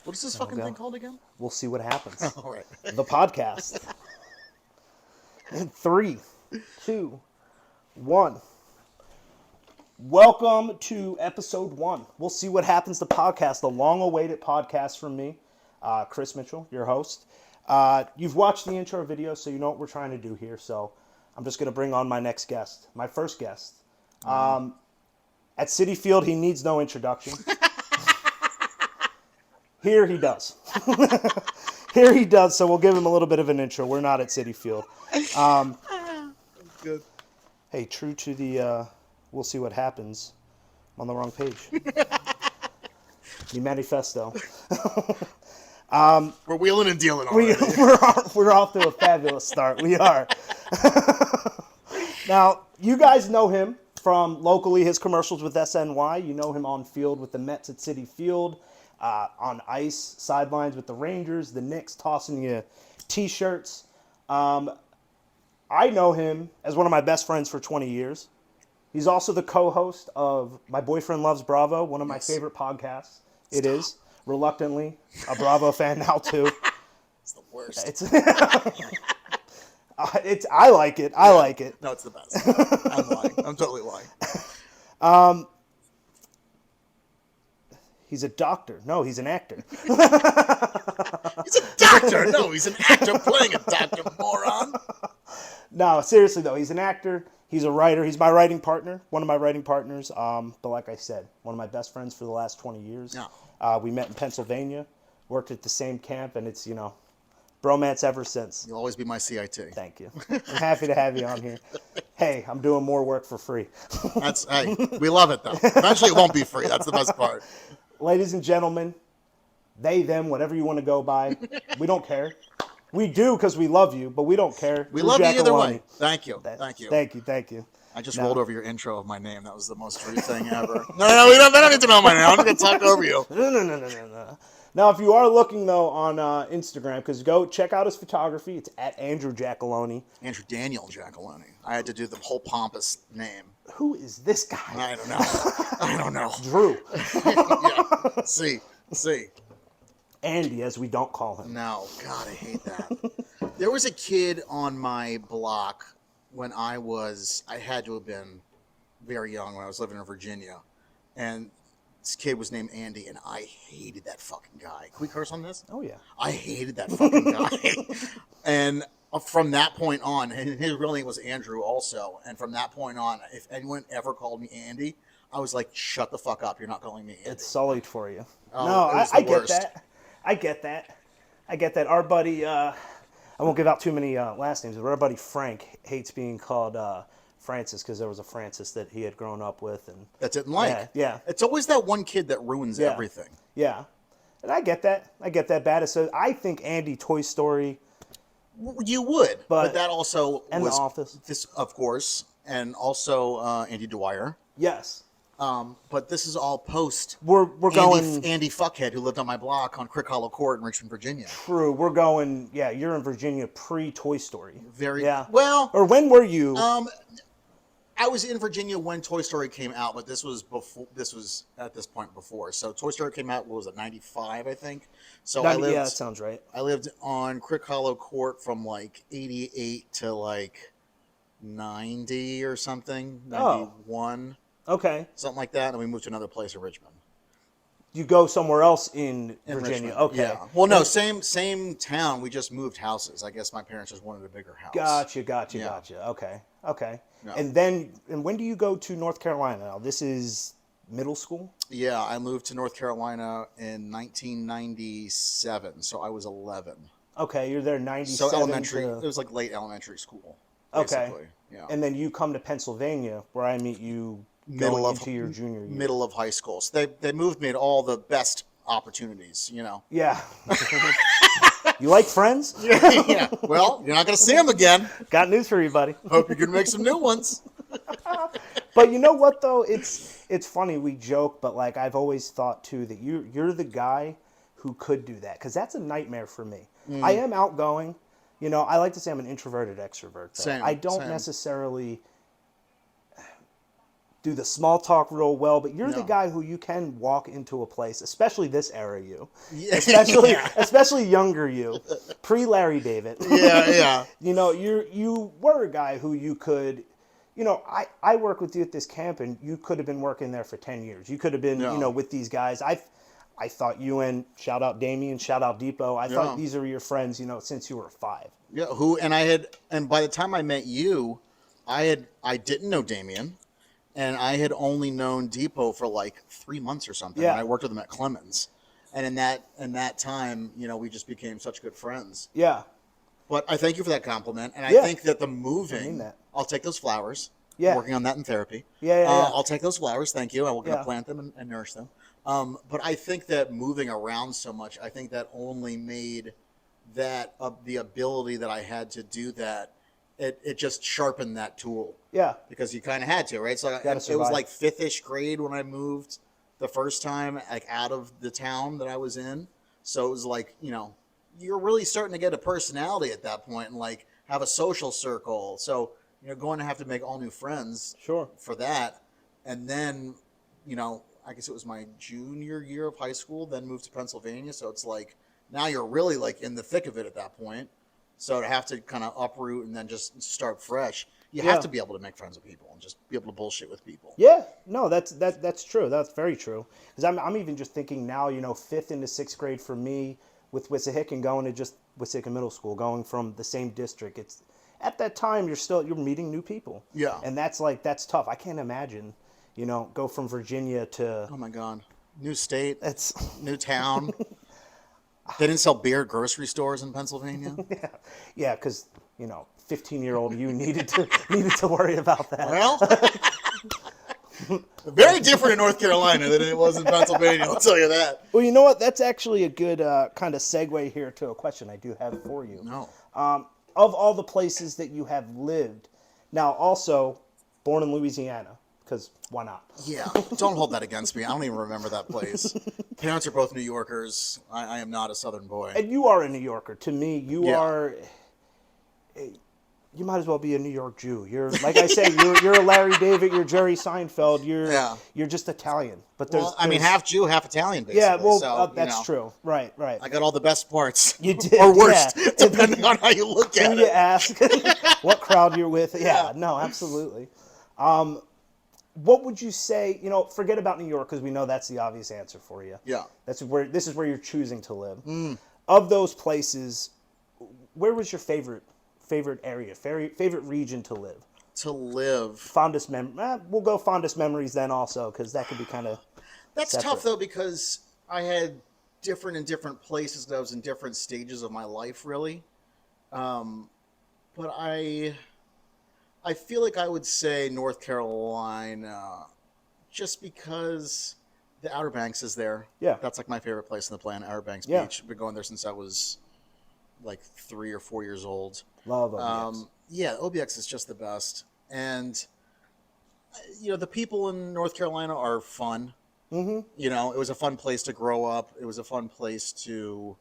What is this fucking thing called again? We'll see what happens. All right. The podcast. In 3, 2, 1. Welcome to episode 1. We'll see what happens. The podcast, the long-awaited podcast from me, Chris Mitchell, your host. You've watched the intro video, so you know what we're trying to do here. So I'm just going to bring on my next guest, my first guest. At Citi Field, he needs no introduction. Here he does. Here he does, so we'll give him a little bit of an intro. We're not at Citi Field. Good. Hey, true to the we'll see what happens. I'm on the wrong page. The manifesto. We're wheeling and dealing already. We're off to a fabulous start. We are. Now, you guys know him from locally, his commercials with SNY. You know him on field with the Mets at Citi Field. On ice, sidelines with the Rangers, the Knicks, tossing you T-shirts. I know him as one of my best friends for 20 years. He's also the co-host of My Boyfriend Loves Bravo, one of my favorite podcasts. It is, reluctantly, a Bravo fan now too. It's the worst. I like it. I like it. No, it's the best. I'm lying. I'm totally lying. He's a doctor. No, he's an actor. He's a doctor. No, he's an actor playing a doctor, moron. No, seriously though, he's an actor. He's a writer. He's my writing partner, one of my writing partners. But like I said, one of my best friends for the last 20 years. No. We met in Pennsylvania, worked at the same camp, and it's, bromance ever since. You'll always be my CIT. Thank you. I'm happy to have you on here. Hey, I'm doing more work for free. Hey, we love it though. Eventually it won't be free. That's the best part. Ladies and gentlemen, they, them, whatever you want to go by, we don't care. We do because we love you, but we don't care. We Drew love you either Giacalone. way. Thank you. Thank you. Thank you. I just rolled over your intro of my name. That was the most Drew thing ever. No, they don't need to know my name. I'm going to talk over you. No. Now, if you are looking, though, on Instagram, because go check out his photography. It's at Andrew Giacalone. Andrew Daniel Giacalone. I had to do the whole pompous name. Who is this guy? I don't know. Drew. Yeah. See. Andy, as we don't call him. No. God, I hate that. There was a kid on my block when I had to have been very young when I was living in Virginia. And this kid was named Andy, and I hated that fucking guy. Can we curse on this? Oh, yeah. I hated that fucking guy. And from that point on, and his real name was Andrew also, and from that point on, if anyone ever called me Andy, I was like, shut the fuck up. You're not calling me Andy. It's sullied for you. Oh, no, I get that. I get that. Our buddy, I won't give out too many last names, but our buddy Frank hates being called Francis because there was a Francis that he had grown up with. And that didn't like. Yeah. It's always that one kid that ruins everything. Yeah. And I get that bad. So I think Andy Toy Story. You would, but that also and was The Office. This, of course, and also Andy Dwyer. Yes. But this is all post. We're going Andy Fuckhead, who lived on my block on Crick Hollow Court in Richmond, Virginia. True. We're going. Yeah, you're in Virginia pre Toy Story. Well. Or when were you? I was in Virginia when Toy Story came out, but this was before. This was at this point before. So Toy Story came out. What was it? 95, I think. So I lived. Yeah, that sounds right. I lived on Crick Hollow Court from like 88 to like 90 or something. 91. Okay. Something like that, and we moved to another place in Richmond. You go somewhere else in Virginia. Richmond. Okay. Yeah. Well, no, same town. We just moved houses. I guess my parents just wanted a bigger house. Gotcha. Okay. No. And when do you go to North Carolina now? This is middle school? Yeah, I moved to North Carolina in 1997, so I was 11. Okay, you're there 97. So elementary. It was like late elementary school. Basically. Okay. Yeah. And then you come to Pennsylvania, where I meet you into your junior year. Middle of high school. So they moved me to all the best opportunities, Yeah. You like friends? Yeah. Well, you're not going to see them again. Got news for you, buddy. Hope you can make some new ones. But you know what, though? It's funny. We joke, but like I've always thought, too, that you're the guy who could do that. Because that's a nightmare for me. I am outgoing. I like to say I'm an introverted extrovert. Though. Same. I don't necessarily do the small talk real well, but you're the No. guy who you can walk into a place, especially this era you, Yeah. especially Yeah. especially younger you, pre Larry David. Yeah. You know, you were a guy who you could, you know, I work with you at this camp, and you could have been working there for 10 years. You could have been, you know, Yeah. with these guys. I thought you and shout out Damien, shout out Depot. I thought Yeah. these are your friends, you know, since you were 5. Yeah. And by the time I met you, I didn't know Damien, and I had only known Depot for like 3 months or something when Yeah. I worked with him at Clemens. And in that time, you know, we just became such good friends. Yeah. But I thank you for that compliment, and I Yeah. think that the I mean moving, that. I'll take those flowers. Yeah. I'm working on that in therapy. Yeah. I'll take those flowers. Thank you. I'm going Yeah. to plant them and nourish them. But I think that moving around so much, I think that only made that the ability that I had to do that. It just sharpened that tool Yeah. because you kind of had to, right? So it was survive. like fifth-ish grade when I moved the first time, like out of the town that I was in. So it was like, you know, you're really starting to get a personality at that point and like have a social circle. So you're going to have to make all new friends Sure. for that. And then, you know, I guess it was my junior year of high school, then moved to Pennsylvania. So it's like now you're really like in the thick of it at that point. So to have to kind of uproot and then just start fresh, you Yeah. have to be able to make friends with people and just be able to bullshit with people. Yeah, no, that's true. That's very true. Because I'm even just thinking now, you know, 5th into 6th grade for me with Wissahickon going to just Wissahickon Middle School, going from the same district. It's at that time you're meeting new people. Yeah. And that's tough. I can't imagine, you know, go from Virginia to Oh my God. New state, that's new town. They didn't sell beer at grocery stores in Pennsylvania. yeah, because you know, 15-year-old you needed to worry about that. Well, very different in North Carolina than it was in Pennsylvania. I'll tell you that. Well, you know what? That's actually a good kind of segue here to a question I do have for you. No. Of all the places that you have lived, now also born in Louisiana, because why not? Yeah, don't hold that against me. I don't even remember that place. Parents are both New Yorkers. I am not a Southern boy. And you are a New Yorker. To me, you Yeah. are. You might as well be a New York Jew. You're like I say, you're a Larry David. You're Jerry Seinfeld. You're just Italian. But Well, I mean, half Jew, half Italian, basically. yeah. Well, so, that's you know, true. Right. I got all the best parts. You did, or worst, yeah. depending on how you look Who at you it. ask, what crowd you're with. Yeah. No, absolutely. What would you say? You know, forget about New York because we know that's the obvious answer for you. Yeah. This is where you're choosing to live. Of those places, where was your favorite area, favorite region to live? To live. Fondest we'll go fondest memories then also, because that could be kind of That's separate. tough, though, because I had different places that I was in different stages of my life, really. But I feel like I would say North Carolina just because the Outer Banks is there. Yeah. That's like my favorite place on the planet, Outer Banks Yeah. Beach. I've been going there since I was like 3 or 4 years old. Love OBX. Yeah, OBX is just the best. And, you know, the people in North Carolina are fun. Mm-hmm. You know, it was a fun place to grow up. It was a fun place to,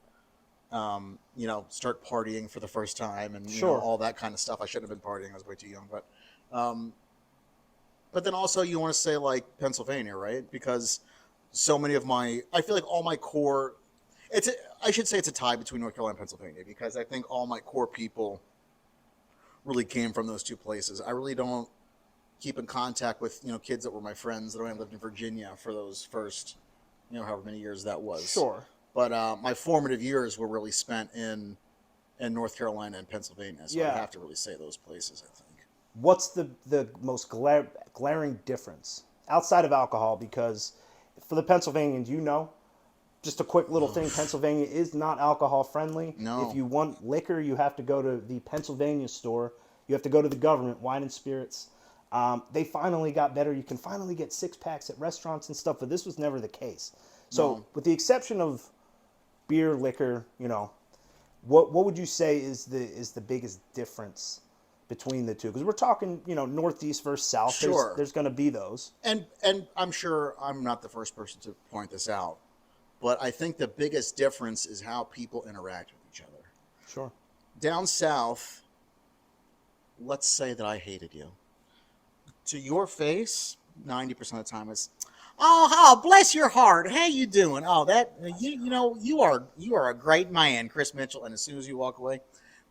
you know, start partying for the first time and you know, Sure. all that kind of stuff. I shouldn't have been partying. I was way too young. But then also you want to say like Pennsylvania, right? Because so many of I feel like all my core, I should say it's a tie between North Carolina and Pennsylvania because I think all my core people really came from those two places. I really don't keep in contact with, you know, kids that were my friends that only lived in Virginia for those first, you know, however many years that was. Sure. But my formative years were really spent in North Carolina and Pennsylvania. So Yeah. I have to really say those places, I think. What's the most glaring difference outside of alcohol? Because for the Pennsylvanians, you know, just a quick little thing, Pennsylvania is not alcohol friendly. No. If you want liquor, you have to go to the Pennsylvania store. You have to go to the government, wine and spirits. They finally got better. You can finally get 6-packs at restaurants and stuff, but this was never the case. So No. with the exception of beer, liquor, you know, what would you say is the biggest difference between the two? Because we're talking, you know, Northeast versus South. Sure. There's going to be those. And I'm sure I'm not the first person to point this out, but I think the biggest difference is how people interact with each other. Sure. Down south, let's say that I hated you. To your face, 90% of the time is, oh, bless your heart. How you doing? Oh, that you are a great man, Chris Mitchell. And as soon as you walk away,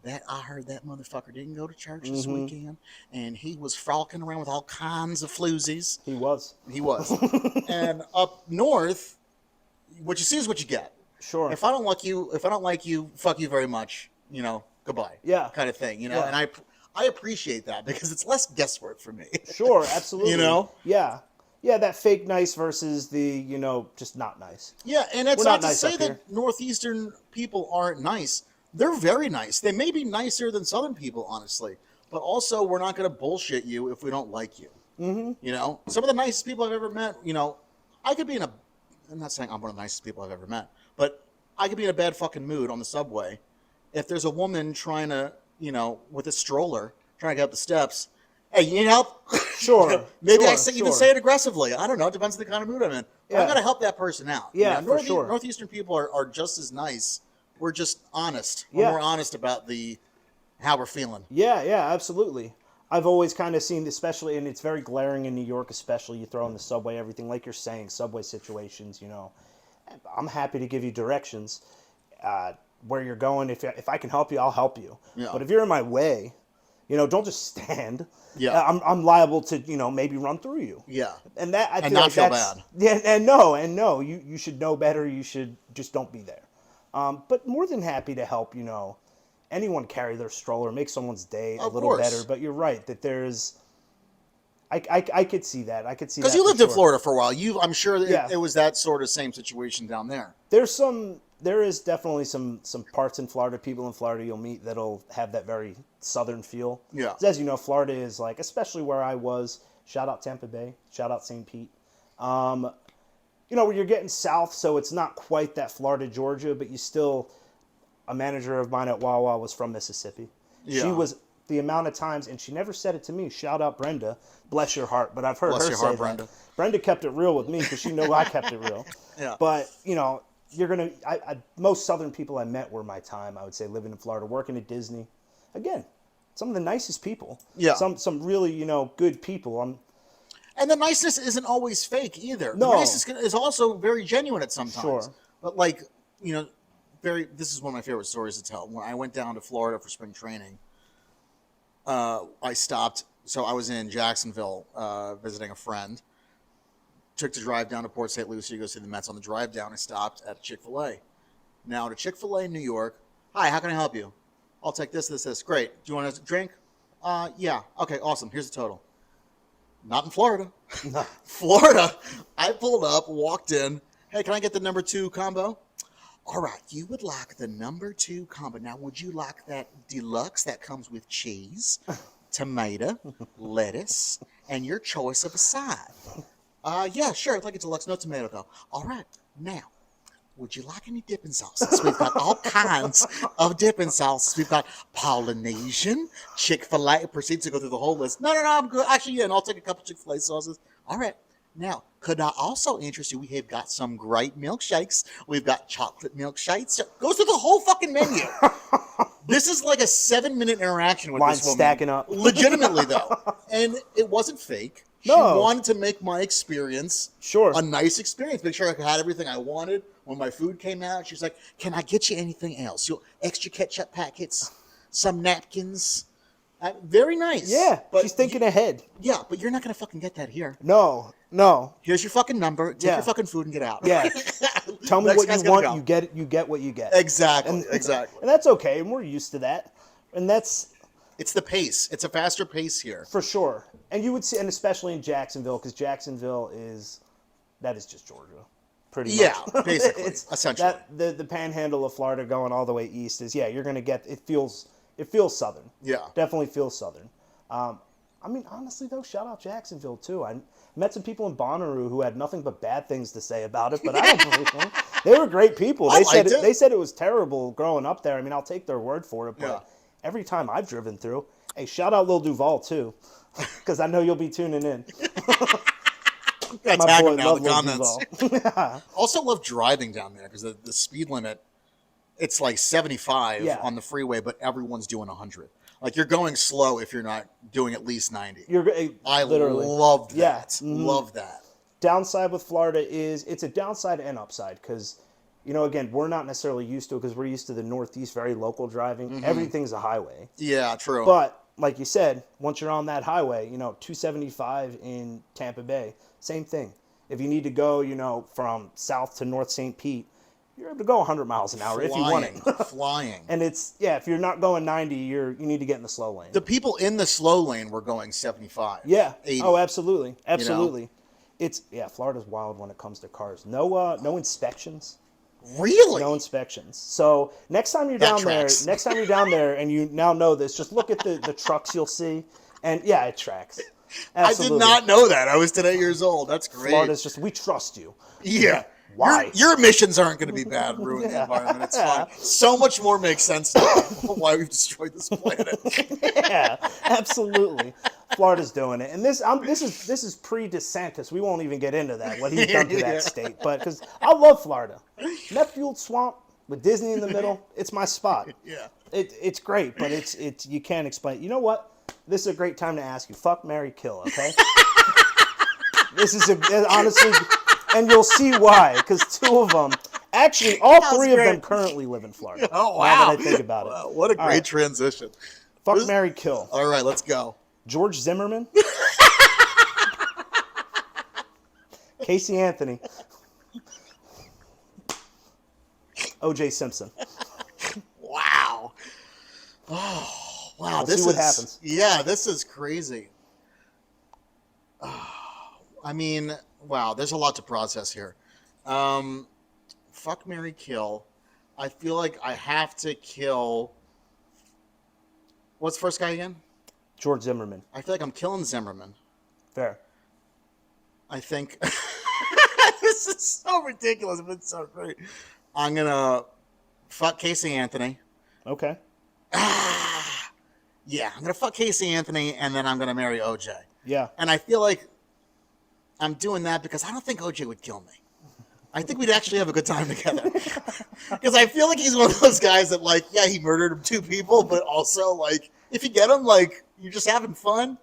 that I heard that motherfucker didn't go to church this weekend, and he was frolicking around with all kinds of floozies. He was. He was. And up north, what you see is what you get. Sure. If I don't like you, fuck you very much. Goodbye. Yeah. Kind of thing. Yeah. And I appreciate that because it's less guesswork for me. Sure, absolutely. Yeah. Yeah, that fake nice versus the, just not nice. Yeah, and it's We're not not to nice say up that here. Northeastern people aren't nice. They're very nice. They may be nicer than Southern people, honestly. But also, we're not going to bullshit you if we don't like you. Mm-hmm. Some of the nicest people I've ever met, I could be I'm not saying I'm one of the nicest people I've ever met, but I could be in a bad fucking mood on the subway. If there's a woman trying to, with a stroller, trying to get up the steps, hey, you need help? Sure. Maybe sure, I even say it aggressively. I don't know. It depends on the kind of mood I'm in. But I got to help that person out. Yeah, for sure. Northeastern people are just as nice. We're just honest. Yeah. We're honest about how we're feeling. Yeah, absolutely. I've always kind of seen, especially, and it's very glaring in New York, especially, you throw in the subway, everything, like you're saying, subway situations, I'm happy to give you directions where you're going. If I can help you, I'll help you. Yeah. But if you're in my way, don't just stand. Yeah. I'm liable to, maybe run through you. Yeah. And that I and feel not like feel that's, bad. Yeah, and no, you should know better. You should just don't be there. But more than happy to help, anyone carry their stroller, make someone's day a little better. But you're right that there's, I could see that. I could see that because you lived in Florida for a while. I'm sure Yeah. it was that sort of same situation down there. There is definitely some parts in Florida, people in Florida you'll meet that'll have that very southern feel. Yeah. 'Cause as you know, Florida is like, especially where I was. Shout out Tampa Bay. Shout out St. Pete. Where you're getting south, so it's not quite that Florida, Georgia, but you still, a manager of mine at Wawa was from Mississippi. Yeah. She was, the amount of times, and she never said it to me, shout out Brenda, bless your heart, but I've heard Bless her your say heart, that. Brenda. Brenda kept it real with me because she knew I kept it real. Yeah. But, you're going to, most Southern people I met were my time, I would say, living in Florida, working at Disney. Again, some of the nicest people. Yeah. Some really, good people. And the niceness isn't always fake either. No. The niceness is also very genuine at some times. Sure. But this is one of my favorite stories to tell. When I went down to Florida for spring training, I stopped. So I was in Jacksonville visiting a friend. Took the drive down to Port St. Lucie to go see the Mets. On the drive down, I stopped at Chick-fil-A. Now, to Chick-fil-A in New York, hi, how can I help you? I'll take this. Great. Do you want a drink? Yeah. Okay, awesome. Here's the total. Not in Florida. Florida, I pulled up, walked in. Hey, can I get the number 2 combo? All right, you would like the number 2 combo. Now, would you like that deluxe that comes with cheese, tomato, lettuce, and your choice of a side? Yeah, sure. I'd like a deluxe, no tomato though. All right, now, would you like any dipping sauces? We've got all kinds of dipping sauces. We've got Polynesian, Chick-fil-A. Proceeds to go through the whole list. No, I'm good. Actually, yeah, and I'll take a couple Chick-fil-A sauces. All right. Now, could I also interest you? We have got some great milkshakes. We've got chocolate milkshakes. Goes through the whole fucking menu. This is like a 7-minute interaction with Lines this woman. stacking up. Legitimately, though. And it wasn't fake. She No. wanted to make my experience a nice experience. Make sure I had everything I wanted. When my food came out, she's like, can I get you anything else? Extra ketchup packets, some napkins. Very nice. Yeah, but she's thinking ahead. Yeah, but you're not going to fucking get that here. No. Here's your fucking number. Take your fucking food and get out. Yeah. Tell me Next what guy's you gotta want. go. You get what you get. Exactly. And that's okay. And we're used to that. And that's It's the pace. It's a faster pace here. for sure. And you would see, and especially in Jacksonville, because Jacksonville is just Georgia. Pretty much. Yeah, basically, It's essentially. the panhandle of Florida going all the way east is, you're going to get, it feels southern. Yeah. Definitely feels southern. Honestly, though, shout out Jacksonville, too. I met some people in Bonnaroo who had nothing but bad things to say about it, but I don't believe them. They were great people. I They said liked it. they said it was terrible growing up there. I'll take their word for it, but Yeah. every time I've driven through, hey, shout out Lil Duval, too, because I know you'll be tuning in. Gotta My tag boy him now in the Lil comments. Duval. Also love driving down there because the speed limit, it's like 75 Yeah. on the freeway, but everyone's doing 100. Like, you're going slow if you're not doing at least 90. I Literally. loved that. Yeah. Mm-hmm. Love that. Downside with Florida is it's a downside and upside because, again, we're not necessarily used to it because we're used to the Northeast, very local driving. Mm-hmm. Everything's a highway. Yeah, true. But like you said, once you're on that highway, 275 in Tampa Bay, same thing. If you need to go, from south to North St. Pete, you're able to go 100 miles an hour if you want it. Flying. And if you're not going 90, you need to get in the slow lane. The people in the slow lane were going 75. Yeah. 80. Oh, absolutely. Absolutely. Florida's wild when it comes to cars. No inspections. Really? No inspections. So next time you're down there and you now know this, just look at the trucks you'll see. And yeah, it tracks. Absolutely. I did not know that. I was 8 years old. That's great. Florida's just, we trust you. Yeah. Why? Your emissions aren't going to be bad, ruin the environment. It's fine. So much more makes sense now why we've destroyed this planet. Yeah, absolutely. Florida's doing it, and this is pre-DeSantis. We won't even get into that, what he's done to that state. But because I love Florida, meth-fueled swamp with Disney in the middle, it's my spot. Yeah, it's great, but it's you can't explain. You know what? This is a great time to ask you. Fuck, marry, kill. Okay. This is honestly. And you'll see why, because two of them, actually, all three of them currently live in Florida. Oh, wow. Now that I think about it. Wow, what a great transition. Fuck, marry, kill. All right, let's go. George Zimmerman. Casey Anthony. OJ Simpson. Wow. Oh, wow. We'll see what happens. Yeah, this is crazy. I mean, wow, there's a lot to process here. Fuck, marry, kill. I feel like I have to kill. What's the first guy again? George Zimmerman. I feel like I'm killing Zimmerman. Fair. I think this is so ridiculous, but it's so great. I'm gonna fuck Casey Anthony. Okay. Yeah, I'm gonna fuck Casey Anthony, and then I'm gonna marry OJ. Yeah. And I feel like I'm doing that because I don't think OJ would kill me. I think we'd actually have a good time together. Because I feel like he's one of those guys that, like, yeah, he murdered 2 people, but also, like, if you get him, like, you're just having fun.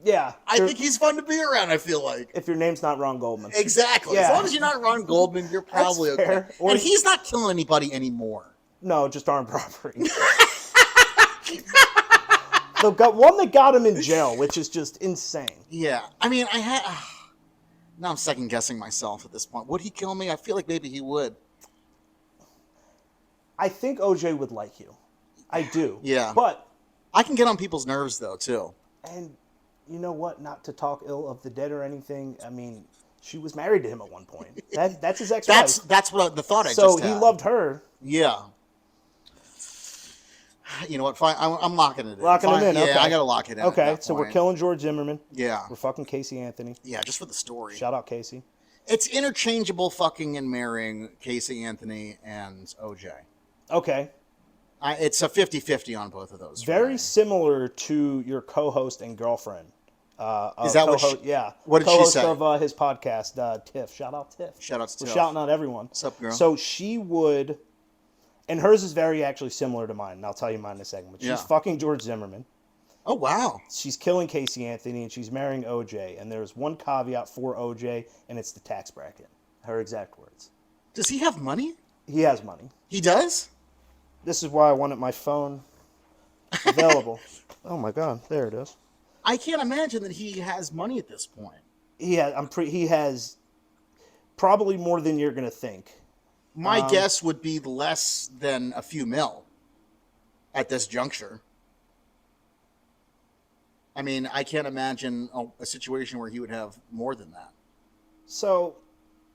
Yeah. I think he's fun to be around, I feel like. If your name's not Ron Goldman. Exactly. Yeah. As long as you're not Ron Goldman, you're probably okay. And he's not killing anybody anymore. No, just armed robbery. The one that got him in jail, which is just insane. Yeah. I mean, now I'm second guessing myself at this point. Would he kill me? I feel like maybe he would. I think OJ would like you. I do. Yeah. But I can get on people's nerves, though, too. And you know what? Not to talk ill of the dead or anything. I mean, she was married to him at one point. That's his ex-wife. That's what the thought I just So had. he loved her. Yeah. You know what? Fine. I'm locking it in. Locking him in. Yeah, okay. I gotta lock it in. Okay, so we're killing George Zimmerman. Yeah. We're fucking Casey Anthony. Yeah, just for the story. Shout out Casey. It's interchangeable fucking and marrying Casey Anthony and OJ. Okay. It's a 50-50 on both of those. Very similar to your co-host and girlfriend. Is that what she, yeah. What did she co-host say? of his podcast, Tiff. Shout out Tiff. Shout out to Tiff. We're shouting out everyone. What's up, girl? So she would, and hers is very actually similar to mine, and I'll tell you mine in a second. But she's fucking George Zimmerman. Oh, wow. She's killing Casey Anthony, and she's marrying OJ. And there's one caveat for OJ, and it's the tax bracket. Her exact words. Does he have money? He has money. He does? This is why I wanted my phone available. Oh my God, there it is. I can't imagine that he has money at this point. He has probably more than you're gonna think. My guess would be less than a few mil at this juncture. I mean, I can't imagine a situation where he would have more than that. So,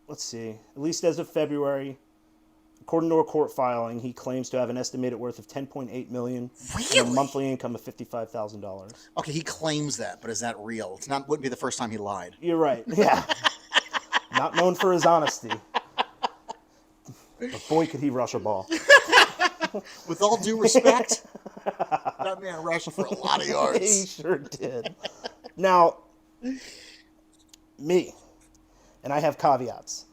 let's see. At least as of February, according to a court filing, he claims to have an estimated worth of $10.8 million Really? and a monthly income of $55,000. Okay, he claims that, but is that real? Wouldn't be the first time he lied. You're right. Yeah. Not known for his honesty. But boy, could he rush a ball. With all due respect, that man rushed for a lot of yards. He sure did. Now, me, and I have caveats.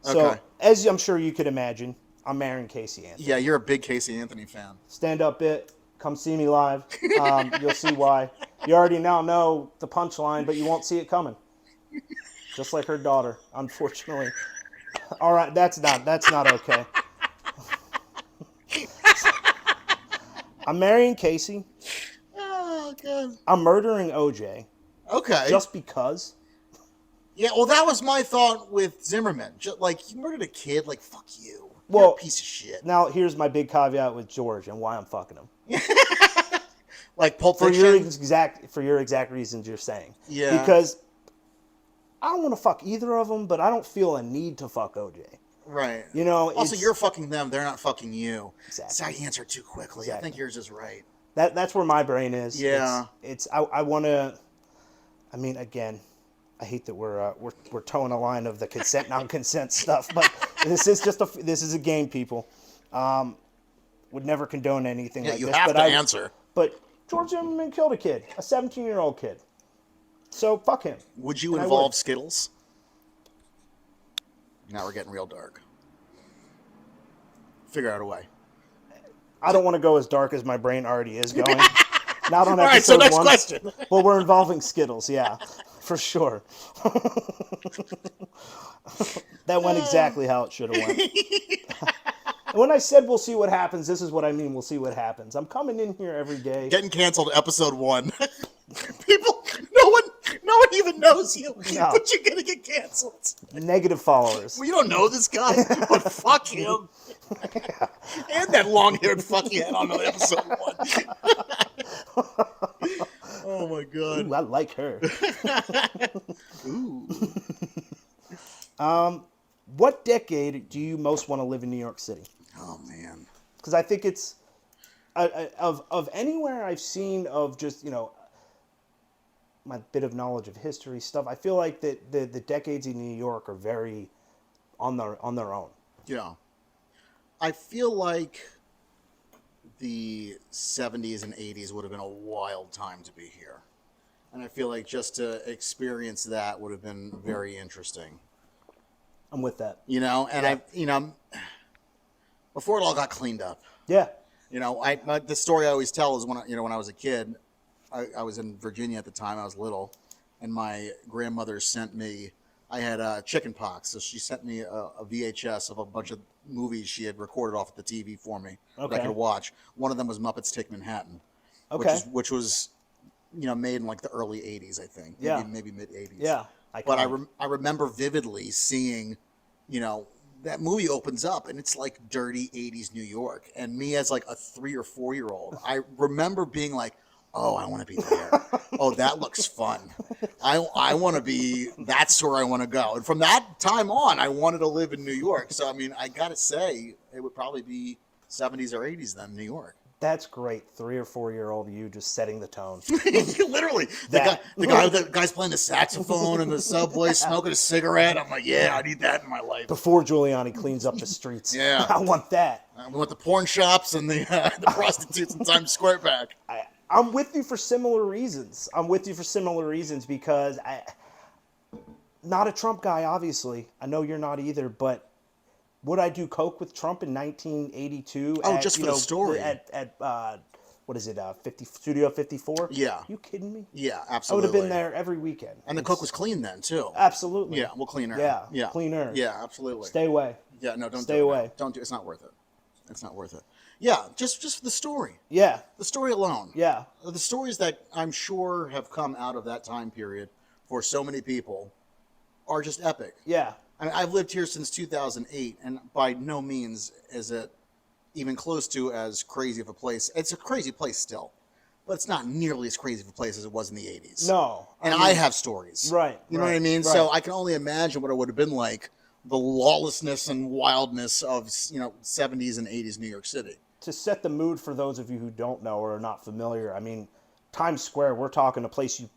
So, Okay. as I'm sure you could imagine, I'm marrying Casey Anthony. Yeah, you're a big Casey Anthony fan. Stand-up bit, come see me live. You'll see why. You already now know the punchline, but you won't see it coming. Just like her daughter, unfortunately. All right, that's not okay. I'm marrying Casey. Oh, God. I'm murdering OJ. Okay. Just because. Yeah, well, that was my thought with Zimmerman. Just, like, you murdered a kid, like, fuck you. Well, You're a piece of shit. Now, here's my big caveat with George and why I'm fucking him. Like Pulp For Fiction? your exact reasons you're saying. Yeah. Because I don't want to fuck either of them, but I don't feel a need to fuck OJ. Right. You know, also, you're fucking them. They're not fucking you. Exactly. So I answered too quickly. Exactly. I think yours is right. That's where my brain is. Yeah. I want to. I mean, again, I hate that we're towing a line of the consent non-consent stuff, but this is a game, people. Would never condone anything like you this. have but to answer. But George Zimmerman killed a kid, a 17-year-old kid. So fuck him. Would you involve Skittles? Now we're getting real dark. Figure out a way. I don't want to go as dark as my brain already is going. Not on episode 1. All right, so next question. Well, we're involving Skittles, yeah, for sure. That went exactly how it should have went. When I said we'll see what happens, this is what I mean. We'll see what happens. I'm coming in here every day. Getting canceled, episode 1. People, no one even knows you, no. But you're gonna get canceled. Negative followers. Well, you don't know this guy, but fuck him. And that long-haired fuck you had on episode 1. Oh my god. Ooh, I like her. Ooh. What decade do you most want to live in New York City? Oh man. Because I think it's of anywhere I've seen of just my bit of knowledge of history stuff. I feel like that the decades in New York are very on their own. Yeah. I feel like the 70s and 80s would have been a wild time to be here. And I feel like just to experience that would have been very interesting. I'm with that. And before it all got cleaned up. Yeah. The story I always tell is when I was a kid, I was in Virginia at the time. I was little, and my grandmother sent me. I had chicken pox, so she sent me a VHS of a bunch of movies she had recorded off the TV for me that I could watch. One of them was Muppets Take Manhattan, which was made in like the early '80s, I think. Maybe mid '80s. Yeah, but I remember vividly seeing, that movie opens up and it's like dirty '80s New York, and me as like a 3 or 4 year old, I remember being like, oh, I want to be there. Oh, that looks fun. I want to be, that's where I want to go. And from that time on, I wanted to live in New York. So, I mean, I got to say, it would probably be 70s or 80s then, New York. That's great. 3 or 4 year old you just setting the tone. Literally. The guy's playing the saxophone in the subway, smoking a cigarette. I'm like, yeah, I need that in my life. Before Giuliani cleans up the streets. Yeah. I want that. I want the porn shops and the prostitutes in Times Square back. I'm with you for similar reasons. Because not a Trump guy, obviously. I know you're not either, but would I do coke with Trump in 1982? Oh, just for the story. At what is it, Studio 54? Yeah. You kidding me? Yeah, absolutely. I would have been there every weekend. And the coke was clean then, too. Absolutely. Yeah, well, cleaner. Yeah, cleaner. Yeah, absolutely. Stay away. Yeah, no, don't Stay away. Don't do it. It's not worth it. It's not worth it. Yeah, just for the story. Yeah. The story alone. Yeah. The stories that I'm sure have come out of that time period for so many people are just epic. Yeah. I mean, I've lived here since 2008, and by no means is it even close to as crazy of a place. It's a crazy place still, but it's not nearly as crazy of a place as it was in the 80s. No. And I have stories. Right. You know what I mean? Right. So I can only imagine what it would have been like, the lawlessness and wildness of 70s and 80s New York City. To set the mood for those of you who don't know or are not familiar, I mean, Times Square, we're talking a place you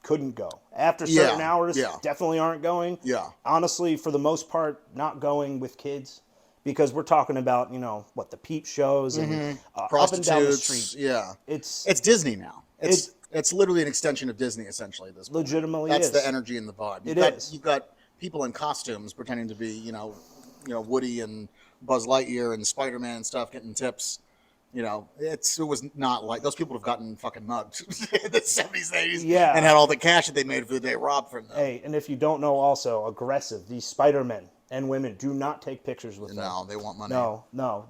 couldn't go. After certain hours, definitely aren't going. Yeah. Honestly, for the most part, not going with kids, because we're talking about, the peep shows and up and down the street. Yeah. It's Disney now. It's literally an extension of Disney, essentially, at this point. Legitimately That's is. the energy and the vibe. You've got people in costumes pretending to be, Woody and Buzz Lightyear and Spider-Man and stuff, getting tips. You know, it was not like those people have gotten fucking mugged in the 70s, 80s, Yeah. and had all the cash that they made for the day robbed from them. Hey, and if you don't know, also aggressive. These Spider-Men and women do not take pictures with them. No, they want money. No,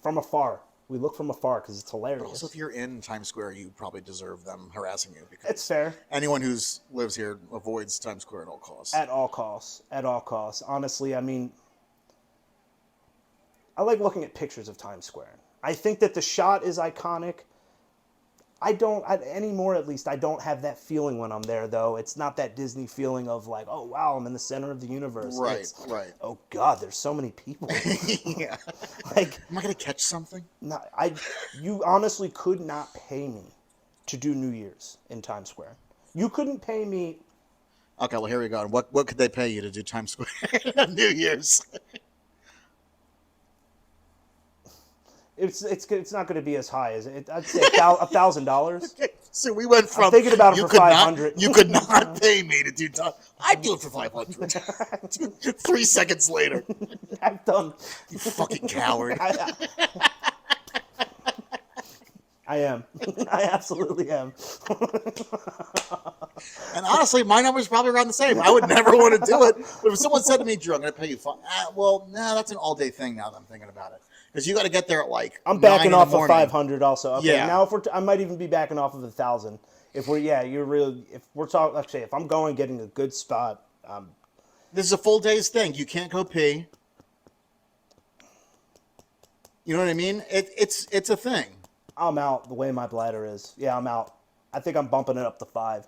from afar. We look from afar because it's hilarious. But also, if you're in Times Square, you probably deserve them harassing you because It's fair. anyone who lives here avoids Times Square at all costs. At all costs. At all costs. Honestly, I mean, I like looking at pictures of Times Square. I think that the shot is iconic. Anymore at least, I don't have that feeling when I'm there, though. It's not that Disney feeling of like, oh, wow, I'm in the center of the universe. Right, right. Oh, God, there's so many people. Yeah. Like, am I going to catch something? no, you honestly could not pay me to do New Year's in Times Square. You couldn't pay me. Okay, well, here we go. What could they pay you to do Times Square on New Year's? It's not going to be as high as it. I'd say $1,000. So we went from. I'm thinking about it for 500. You could not pay me to do time. I'd do it for 500. 3 seconds later. I've done. You fucking coward. I am. I absolutely am. And honestly, my number's probably around the same. I would never want to do it. But if someone said to me, Drew, I'm going to pay you well, no, that's an all-day thing now that I'm thinking about it. Because you got to get there at like I'm backing 9 off in the of morning. 500 also. Okay, Yeah. now I might even be backing off of 1,000. If we're talking, actually, if I'm going getting a good spot, This is a full day's thing. You can't go pee. You know what I mean? It's a thing. I'm out the way my bladder is. Yeah, I'm out. I think I'm bumping it up to 5.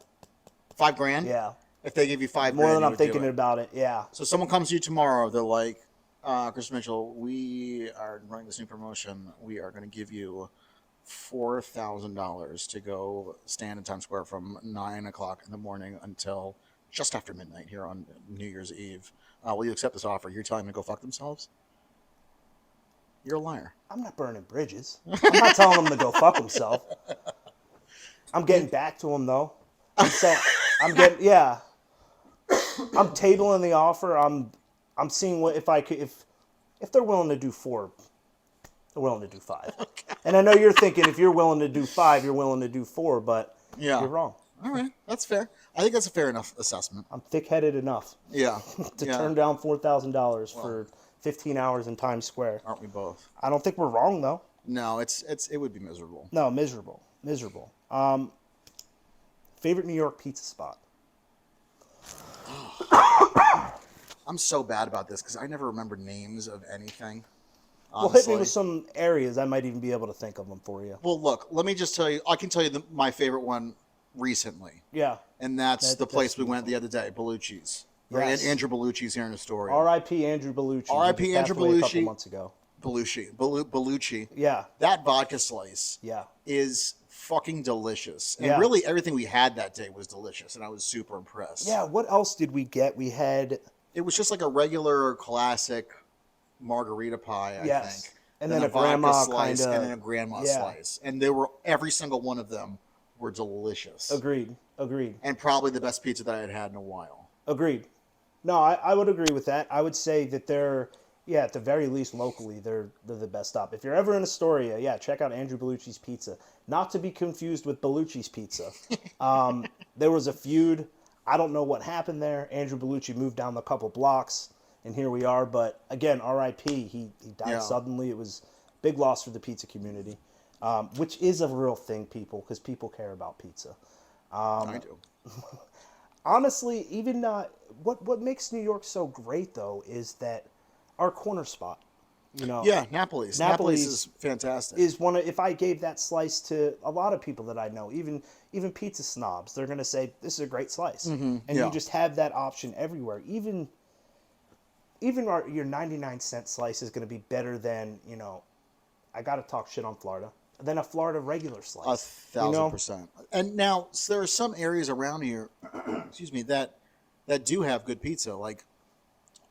$5,000? Yeah. If they give you $5,000, More than you I'm would do thinking it. about it. Yeah. So someone comes to you tomorrow. They're like, Chris Mitchell, we are running this new promotion. We are going to give you $4,000 to go stand in Times Square from 9 o'clock in the morning until just after midnight here on New Year's Eve. Will you accept this offer? You're telling them to go fuck themselves? You're a liar. I'm not burning bridges. I'm not telling him to go fuck himself. I'm getting back to him though. I'm tabling the offer. I'm seeing what if I could if they're willing to do 4, they're willing to do 5. Okay. And I know you're thinking if you're willing to do 5, you're willing to do 4, but Yeah. you're wrong. All right, that's fair. I think that's a fair enough assessment. I'm thick-headed enough Yeah. to Yeah. turn down $4,000 for 15 hours in Times Square. Aren't we both? I don't think we're wrong though. No, it would be miserable. No, miserable. Favorite New York pizza spot? I'm so bad about this because I never remember names of anything. Well, hit me with some areas. I might even be able to think of them for you. Well, look, let me just tell you. I can tell you my favorite one recently, Yeah. and that's the place that's we went the other day, Bellucci's. Yes. Andrew Bellucci's here in Astoria. R.I.P. Andrew Bellucci. R.I.P. He passed Andrew away a Bellucci. couple months ago. Bellucci. Yeah. That vodka slice Yeah. is fucking delicious, and Yeah. really everything we had that day was delicious, and I was super impressed. Yeah. What else did we get? We had It was just like a regular classic margarita pie, I Yes. think. And then a vodka grandma slice, kinda- and then a grandma yeah. slice. And every single one of them were delicious. agreed. And probably the best pizza that I had had in a while. Agreed. No, I would agree with that. I would say that they're, at the very least locally, they're the best stop. If you're ever in Astoria, check out Andrew Bellucci's Pizza. Not to be confused with Bellucci's Pizza. There was a feud. I don't know what happened there. Andrew Bellucci moved down a couple blocks, and here we are. But again, R.I.P. He died Yeah. suddenly. It was a big loss for the pizza community, which is a real thing, because people care about pizza. I do. Honestly, even what makes New York so great though is that our corner spot, Yeah, Napoli's. Napoli's is fantastic. is one of, if I gave that slice to a lot of people that I know, even pizza snobs, they're gonna say this is a great slice, and yeah. you just have that option everywhere. Even your 99-cent slice is gonna be better than I gotta talk shit on Florida, than a Florida regular slice. 1,000%. And now so there are some areas around here, excuse me, that do have good pizza. Like,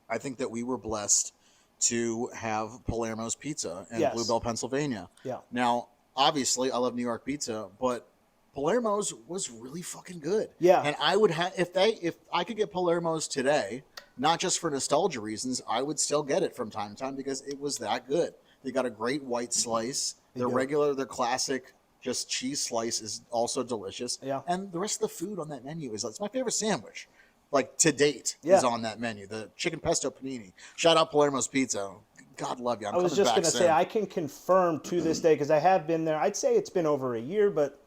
I think that we were blessed to have Palermo's Pizza in Yes. Bluebell, Pennsylvania. Yeah. Now, obviously, I love New York pizza, but Palermo's was really fucking good. Yeah. And I would have if I could get Palermo's today, not just for nostalgia reasons, I would still get it from time to time because it was that good. They got a great white slice. Their do. regular, their classic, just cheese slice is also delicious. Yeah. And the rest of the food on that menu it's my favorite sandwich. Like to date Yeah. is on that menu. The chicken pesto panini. Shout out Palermo's Pizza. God love you. I'm I was coming just back going to say, soon. I can confirm to this day, because I have been there. I'd say it's been over a year, but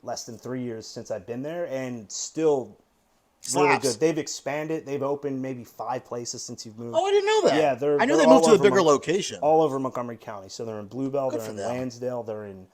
less than 3 years since I've been there, and still really Slaps. good. They've expanded. They've opened maybe 5 places since you've moved. Oh, I didn't know that. Yeah, I knew they're they moved all to a over bigger location. all over Montgomery County. So they're in Bluebell, Good they're for in them. Lansdale, they're in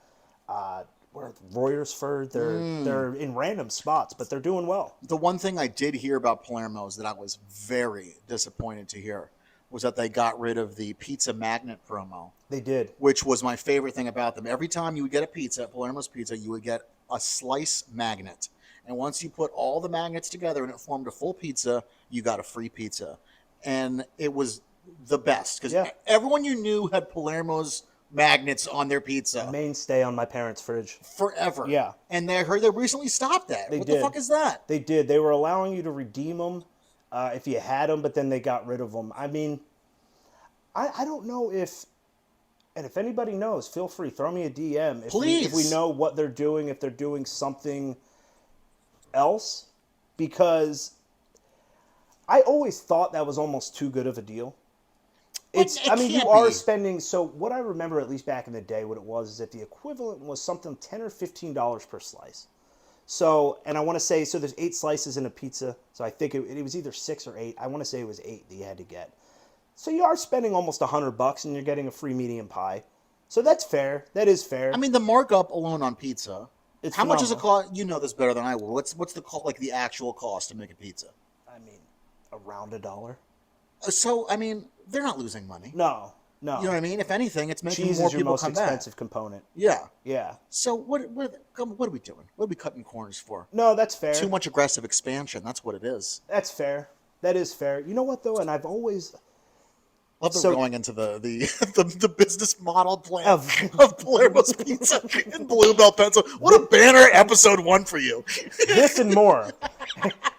Royersford. They're in random spots, but they're doing well. The one thing I did hear about Palermo's that I was very disappointed to hear was that they got rid of the pizza magnet promo, They did. which was my favorite thing about them. Every time you would get a pizza at Palermo's Pizza, you would get a slice magnet. And once you put all the magnets together and it formed a full pizza, you got a free pizza. And it was the best because Yeah. everyone you knew had Palermo's magnets on their pizza Mainstay on my parents' fridge. forever. Yeah. And I heard they recently stopped that. They What did. the fuck is that? They did. They were allowing you to redeem them if you had them, but then they got rid of them. I mean, I don't know if, and if anybody knows, feel free, throw me a DM. If we Please. know what they're doing, if they're doing something else, because I always thought that was almost too good of a deal. It I mean, you can't are be. spending. So what I remember, at least back in the day, what it was is that the equivalent was something $10 or $15 per slice. So, and I want to say, so there's 8 slices in a pizza. So I think it was either 6 or 8. I want to say it was 8 that you had to get. So you are spending almost $100 and you're getting a free medium pie. So that's fair. That is fair. I mean, the markup alone on pizza. It's How much does it phenomenal. cost? You know this better than I will. What's the like the actual cost to make a pizza? I mean, around $1. So I mean, they're not losing money. No. You know what I mean? If anything, it's making Cheese more is your people most come expensive back. component. Yeah. Yeah. So what are we doing? What are we cutting corners for? No, that's fair. Too much aggressive expansion. That's what it is. That's fair. That is fair. You know what though, and I've always Love that So- we're going into the business model plan Of- of Palermo's Pizza in Bluebell, Pennsylvania. What a banner episode 1 for you. this and more.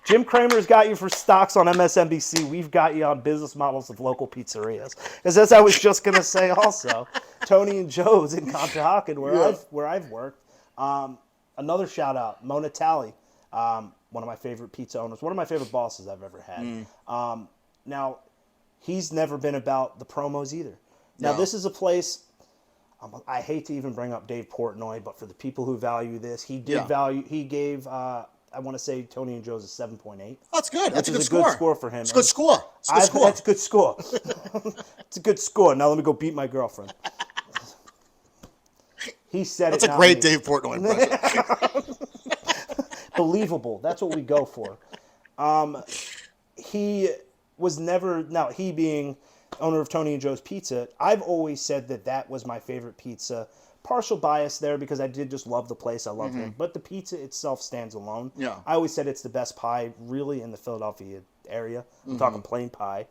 Jim Cramer's got you for stocks on MSNBC. We've got you on business models of local pizzerias. Because as I was just gonna say, also, Tony and Joe's in Conshohocken, where I've worked. Another shout out, Mona Talley, one of my favorite pizza owners, one of my favorite bosses I've ever had. Now, he's never been about the promos either. Now, No. this is a place. I hate to even bring up Dave Portnoy, but for the people who value this, he did Yeah. value. He gave. I want to say Tony and Joe's a 7.8. That's good. That's a Which good is a score. good score for him. It's a good score. It's a good score. That's a good score. It's a good score. Now let me go beat my girlfriend. He said That's it. a not great me. Dave Portnoy impression. Believable. That's what we go for. He was never. Now he being owner of Tony and Joe's Pizza, I've always said that was my favorite pizza. Partial bias there because I did just love the place. I love him, but the pizza itself stands alone. Yeah. I always said it's the best pie really in the Philadelphia area. I'm talking plain pie.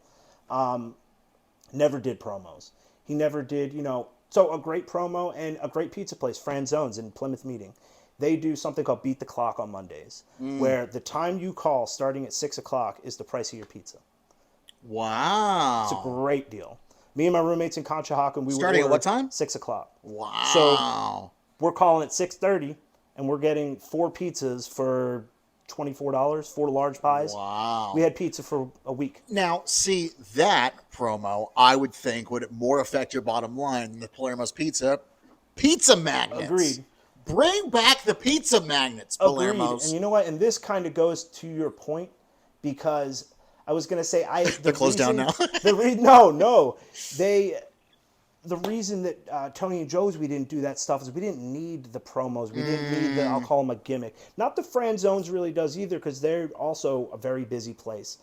Never did promos. He never did, so a great promo and a great pizza place, Franzone's in Plymouth Meeting. They do something called Beat the Clock on Mondays, where the time you call starting at 6 o'clock is the price of your pizza. Wow. It's a great deal. Me and my roommates in Conshohocken, we Starting at would what time? 6 o'clock. Wow. So we're calling at 6:30, and we're getting 4 pizzas for $24, 4 large pies. Wow. We had pizza for a week. Now, see, that promo, I would think, would more affect your bottom line than the Palermo's Pizza magnets. Agreed. Bring back the pizza magnets, Agreed. Palermo's. And you know what? And this kind of goes to your point because I was going to say They're closed down now. No. The reason that Tony and Joe's we didn't do that stuff is we didn't need the promos. We didn't need the, I'll call them a gimmick. Not the Franzones really does either because they're also a very busy place.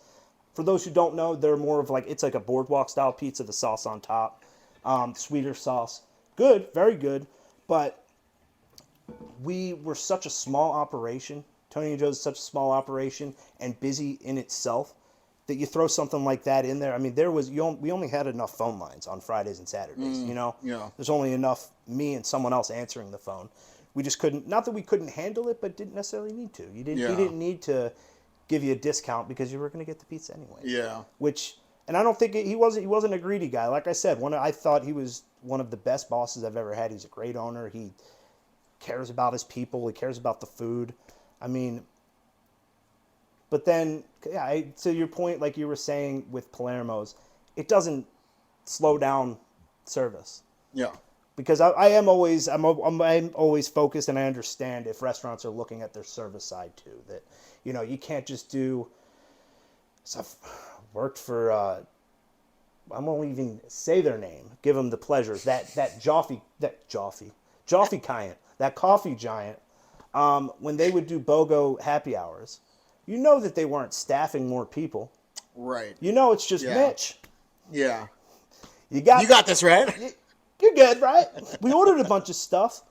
For those who don't know, they're more of it's like a boardwalk style pizza, the sauce on top, sweeter sauce. Good, very good. But we were such a small operation. Tony and Joe's is such a small operation and busy in itself that you throw something like that in there. I mean, we only had enough phone lines on Fridays and Saturdays, Yeah. There's only enough me and someone else answering the phone. We just couldn't, not that we couldn't handle it, but didn't necessarily need to. We didn't need to give you a discount because you were going to get the pizza anyway. Yeah. Which And I don't think he wasn't a greedy guy. Like I said, I thought he was one of the best bosses I've ever had. He's a great owner. He cares about his people. He cares about the food. I mean, but then, yeah, to your point, like you were saying with Palermo's, it doesn't slow down service. Yeah. Because I'm always focused, and I understand if restaurants are looking at their service side too. That you can't just do. So I've worked for. I won't even say their name. Give them the pleasures. That Jaffe giant, that coffee giant. When they would do BOGO happy hours, that they weren't staffing more people. Right. It's just Mitch. Yeah. You got this, right? You're good, right? We ordered a bunch of stuff,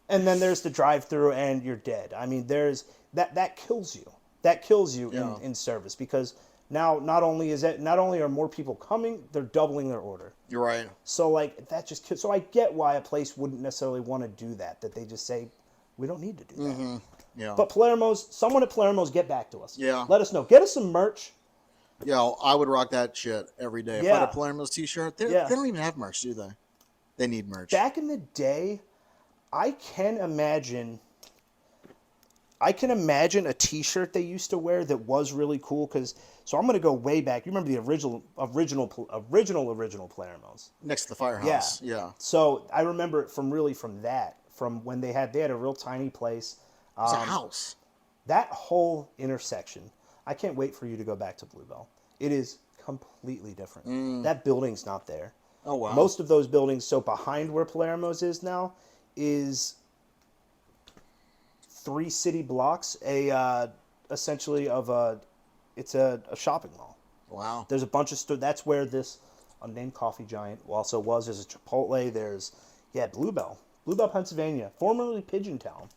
and then there's the drive-through, and you're dead. I mean, there's that kills you. That kills you in service, because now not only are more people coming, they're doubling their order. You're right. So like that just kills. So I get why a place wouldn't necessarily want to do that. That they just say, we don't need to do that. Mm-hmm. Yeah. But someone at Palermo's, get back to us. Yeah. Let us know. Get us some merch. Yo, I would rock that shit every day. If I had a Palermo's t-shirt, they don't even have merch, do they? They need merch. Back in the day, I can imagine a t-shirt they used to wear that was really cool. So I'm going to go way back. You remember the original Palermo's? Next to the firehouse. Yeah. So I remember it from when they had a real tiny place. It was a house. That whole intersection. I can't wait for you to go back to Bluebell. It is completely different. That building's not there. Oh, wow. Most of those buildings, so behind where Palermo's is now, is 3 city blocks, essentially it's a shopping mall. Wow. There's a bunch of that's where this unnamed coffee giant also was. There's a Chipotle. There's Bluebell, Pennsylvania, formerly Pigeon Town.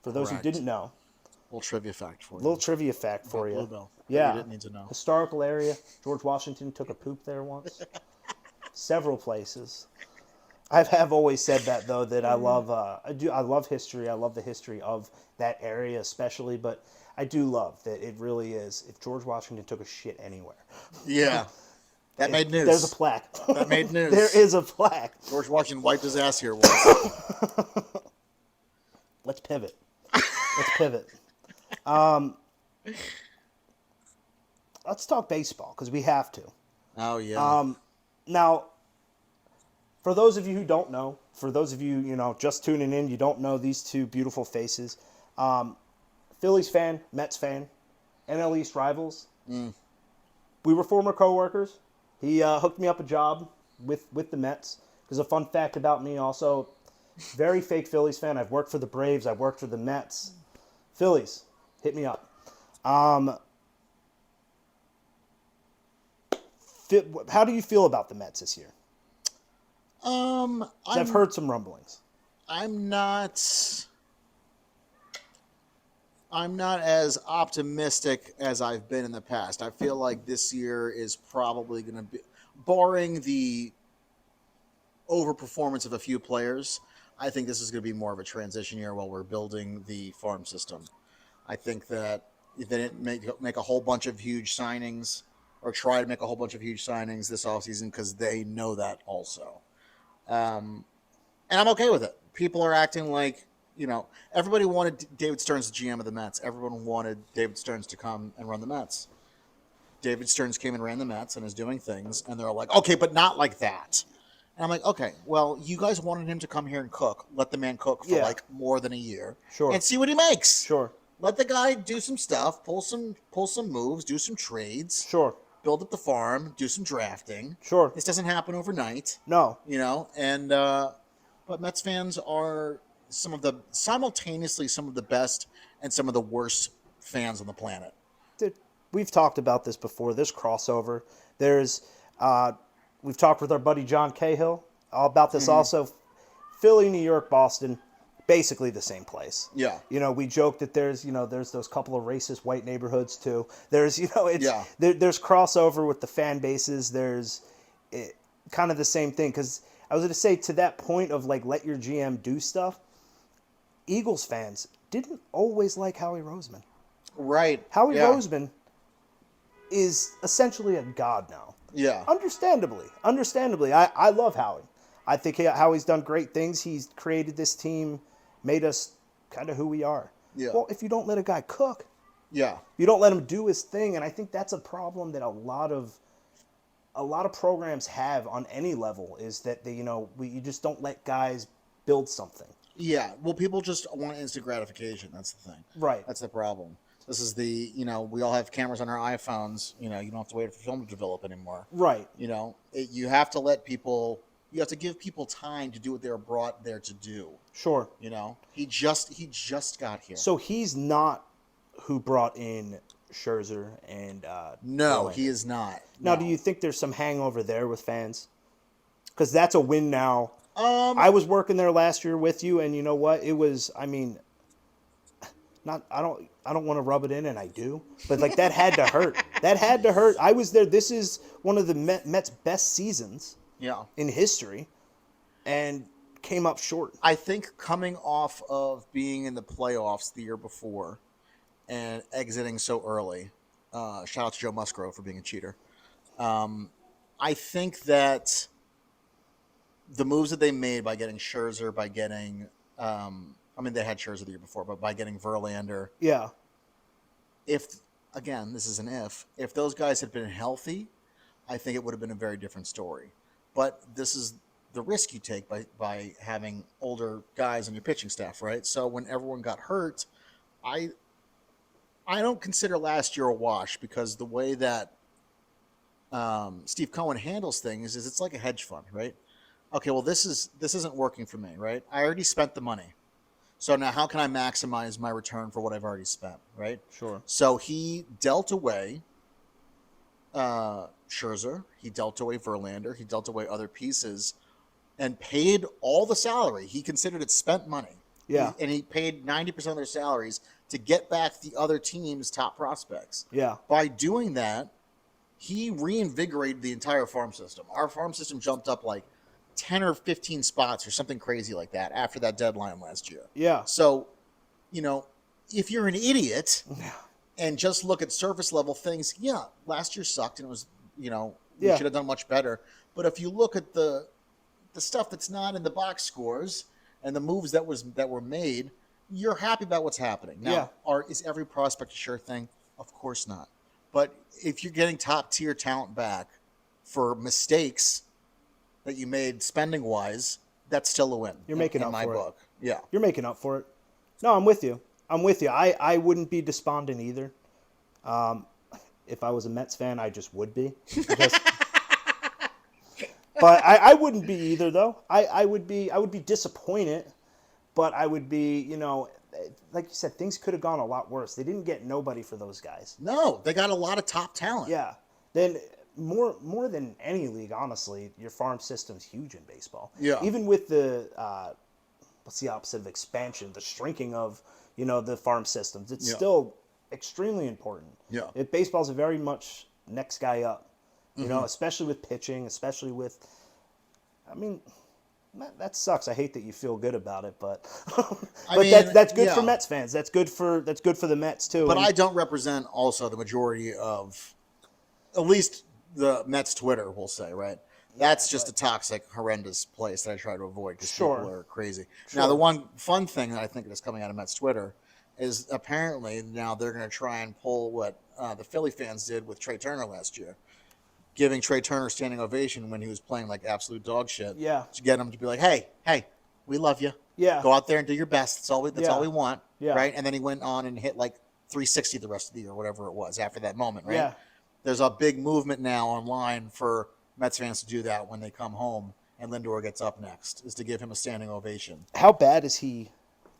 For those who didn't know. Little trivia fact for you. Bluebell. Yeah. You didn't need to know. Historical area. George Washington took a poop there once. Several places. I have always said that, though, that I love history. I love the history of that area especially, but I do love that it really is, if George Washington took a shit anywhere. Yeah. That made news. There's a plaque. That made news. There is a plaque. George Washington wiped his ass here once. Let's pivot. Let's talk baseball, because we have to. Oh, yeah. Now, for those of you who don't know, for those of you, just tuning in, you don't know these two beautiful faces. Phillies fan, Mets fan, NL East rivals. We were former co-workers. He hooked me up a job with the Mets. There's a fun fact about me also. Very fake Phillies fan. I've worked for the Braves. I've worked for the Mets. Phillies, hit me up. How do you feel about the Mets this year? I've heard some rumblings. I'm not as optimistic as I've been in the past. I feel like this year is probably going to be, barring the overperformance of a few players, I think this is going to be more of a transition year while we're building the farm system. I think that if they didn't make a whole bunch of huge signings, or try to make a whole bunch of huge signings this offseason, because they know that also. And I'm okay with it. People are acting like, everybody wanted David Stearns, the GM of the Mets. Everyone wanted David Stearns to come and run the Mets. David Stearns came and ran the Mets and is doing things, and they're like, okay, but not like that. And I'm like, okay, well, you guys wanted him to come here and cook. Let the man cook for more than a year. Sure. And see what he makes. Sure. Let the guy do some stuff, pull some moves, do some trades. Sure. Build up the farm, do some drafting. Sure. This doesn't happen overnight. No. But Mets fans are simultaneously some of the best and some of the worst fans on the planet. We've talked about this before. There's crossover. We've talked with our buddy John Cahill about this also. Philly, New York, Boston, basically the same place. Yeah. We joke that there's those couple of racist white neighborhoods too. There's there's crossover with the fan bases. There's kind of the same thing, because I was going to say, to that point of let your GM do stuff, Eagles fans didn't always like Howie Roseman. Right. Howie Roseman is essentially a god now. Yeah. Understandably. I love Howie. I think Howie's done great things. He's created this team, made us kind of who we are. Yeah. Well, if you don't let a guy cook, Yeah. you don't let him do his thing, and I think that's a problem that a lot of programs have on any level, is that you just don't let guys build something. Yeah. Well, people just want instant gratification. That's the thing. Right. That's the problem. This is we all have cameras on our iPhones. You don't have to wait for film to develop anymore. Right. You have to let people, you have to give people time to do what they're brought there to do. Sure. He just got here. So he's not who brought in Scherzer and no, Verlander. he is not. Now, No. do you think there's some hangover there with fans? Because that's a win now. I was working there last year with you, and you know what? It was, I don't want to rub it in, and I do, but like that had to hurt. That had to hurt. I was there. This is one of the Mets' best seasons in history, and came up short. I think coming off of being in the playoffs the year before and exiting so early, shout out to Joe Musgrove for being a cheater. I think that the moves that they made by getting Scherzer, by getting, they had Scherzer the year before, but by getting Verlander. Yeah. This is an if those guys had been healthy, I think it would have been a very different story. But this is the risk you take by having older guys on your pitching staff, right? So when everyone got hurt, I don't consider last year a wash, because the way that Steve Cohen handles things is it's like a hedge fund, right? Okay, well this isn't working for me, right? I already spent the money. So now how can I maximize my return for what I've already spent, right? Sure. So he dealt away Scherzer, he dealt away Verlander, he dealt away other pieces, and paid all the salary. He considered it spent money. Yeah. And he paid 90% of their salaries to get back the other team's top prospects. Yeah. By doing that, he reinvigorated the entire farm system. Our farm system jumped up like 10 or 15 spots or something crazy like that after that deadline last year. Yeah. So, if you're an idiot and just look at surface level things, last year sucked and it was, we should have done much better. But if you look at the stuff that's not in the box scores and the moves that were made, you're happy about what's happening. Now, is every prospect a sure thing? Of course not. But if you're getting top tier talent back for mistakes that you made spending wise, that's still a win. You're making in up my for book. it. Yeah. You're making up for it. No, I'm with you. I wouldn't be despondent either. If I was a Mets fan, I just would be. But I wouldn't be either, though. I would be disappointed, but I would be, like you said, things could have gone a lot worse. They didn't get nobody for those guys. No, they got a lot of top talent. Yeah. Then more than any league, honestly, your farm system's huge in baseball. Yeah. Even with the what's the opposite of expansion? The shrinking of the farm systems. It's still extremely important. Yeah. Baseball's a very much next guy up. Especially with pitching, especially with. I mean, that sucks. I hate that you feel good about it, but that's good for Mets fans. That's good for the Mets too. But I don't represent also the majority of, at least the Mets Twitter, we'll say, right? That's just a toxic, horrendous place that I try to avoid because people are crazy. Sure. Now, the one fun thing that I think is coming out of Mets Twitter is apparently now they're going to try and pull what the Philly fans did with Trey Turner last year, giving Trey Turner standing ovation when he was playing like absolute dog shit. Yeah. To get him to be like, hey, we love you. Yeah. Go out there and do your best. That's all we want. Yeah. Right? And then he went on and hit like 360 the rest of the year, whatever it was after that moment, right? Yeah. There's a big movement now online for Mets fans to do that when they come home and Lindor gets up next, is to give him a standing ovation. How bad is he?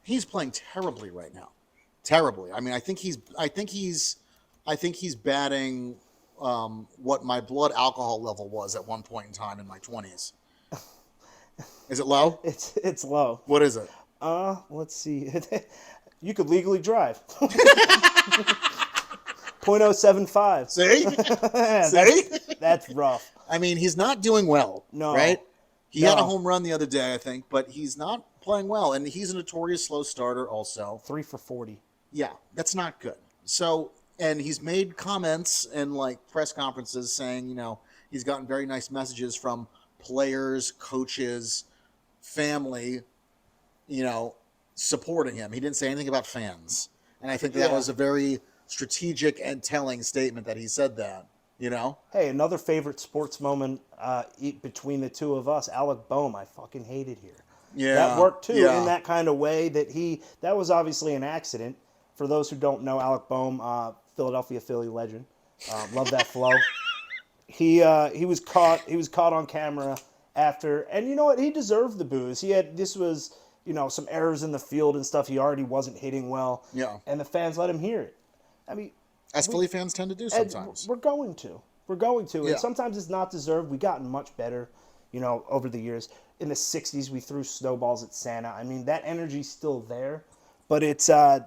He's playing terribly right now. Terribly. I mean, I think he's batting what my blood alcohol level was at one point in time in my 20s. Is it low? It's low. What is it? Let's see. You could legally drive. 0.075. See? That's rough. I mean, he's not doing well. No. Right? He had a home run the other day, I think, but he's not playing well. And he's a notorious slow starter also. 3 for 40. Yeah, that's not good. So and he's made comments and like press conferences saying, he's gotten very nice messages from players, coaches, family, you know, supporting him. He didn't say anything about fans. And I think that Yeah. was a very strategic and telling statement that he said that, Hey, another favorite sports moment between the two of us, Alec Boehm. I fucking hated here. That Yeah. worked too Yeah. in that kind of way that was obviously an accident. For those who don't know, Alec Boehm, Philadelphia Philly legend, love that flow. He was caught on camera after, and you know what? He deserved the booze. This was some errors in the field and stuff. He already wasn't hitting well. Yeah. And the fans let him hear it. I mean, As Philly fans tend to do sometimes. we're going to. Yeah. And sometimes it's not deserved. We've gotten much better, over the years. In the 60s, we threw snowballs at Santa. I mean, that energy's still there. But it's, they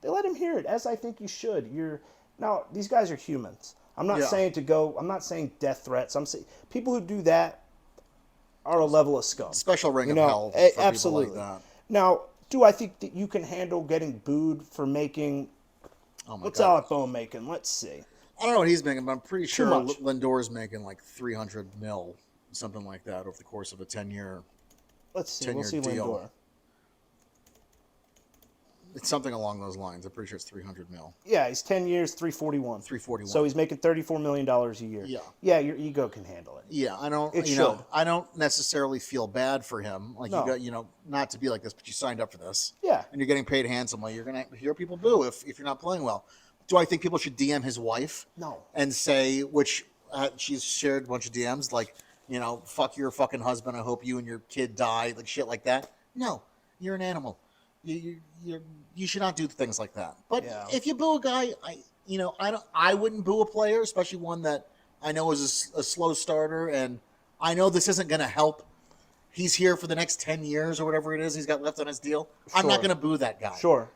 let him hear it, as I think you should. Now, these guys are humans. I'm not saying death threats. I'm saying people who do that are a level of scum. Special ring of hell for absolutely. people like that. Now, do I think that you can handle getting booed for making... Oh my What's God. Alec Boehm making? Let's see. I don't know what he's making, but I'm pretty sure much. Lindor's making like 300 mil, something like that, over the course of a 10-year. Let's see. We'll 10-year see deal. Lindor. It's something along those lines. I'm pretty sure it's 300 mil. Yeah, he's 10 years, 341. 341. So he's making $34 million a year. Yeah. Yeah, your ego can handle it. Yeah, I don't. It you know, should. I don't necessarily feel bad for him. Like No. you got, not to be like this, but you signed up for this. Yeah. And you're getting paid handsomely. You're gonna hear people boo if you're not playing well. Do I think people should DM his wife? No. And say, which she's shared a bunch of DMs, like, fuck your fucking husband. I hope you and your kid die, like shit like that. No, you're an animal. You should not do things like that. But Yeah. if you boo a guy, I wouldn't boo a player, especially one that I know is a slow starter, and I know this isn't going to help. He's here for the next 10 years or whatever it is he's got left on his deal. I'm not Sure. going to boo that guy. Sure.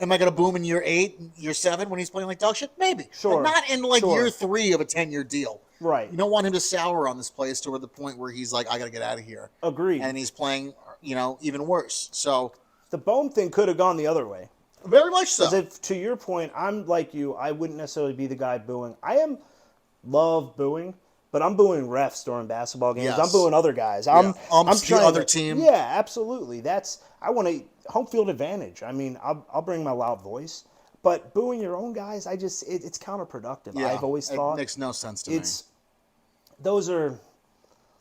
Am I going to boo him in year 8, year 7 when he's playing like dog shit? Maybe. Sure. But not in Sure. year 3 of a 10-year deal. Right. You don't want him to sour on this place to the point where he's like, I got to get out of here. Agreed. And he's playing, even worse. So, The Boehm thing could have gone the other way. very much so. Because to your point, I'm like you. I wouldn't necessarily be the guy booing. Love booing, but I'm booing refs during basketball games. Yes. I'm booing other guys. Umps, I'm the trying other to, team. Yeah, absolutely. I want a home field advantage. I mean, I'll bring my loud voice, but booing your own guys, it's counterproductive. Yeah, I've always thought it makes no sense to me.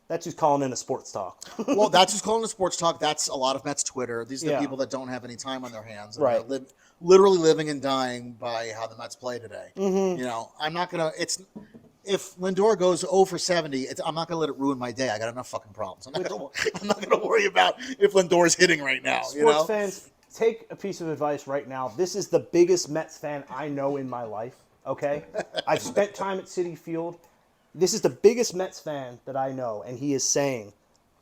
That's who's calling in a sports talk. Well, that's who's calling the sports talk. That's a lot of Mets Twitter. These are the Yeah. people that don't have any time on their hands. And Right. they're literally living and dying by how the Mets play today. Mm-hmm. I'm not going to – if Lindor goes 0 for 70, I'm not going to let it ruin my day. I got enough fucking problems. I'm not going to worry about if Lindor's hitting right now. Sports fans, take a piece of advice right now. This is the biggest Mets fan I know in my life, okay? I've spent time at Citi Field. This is the biggest Mets fan that I know, and he is saying,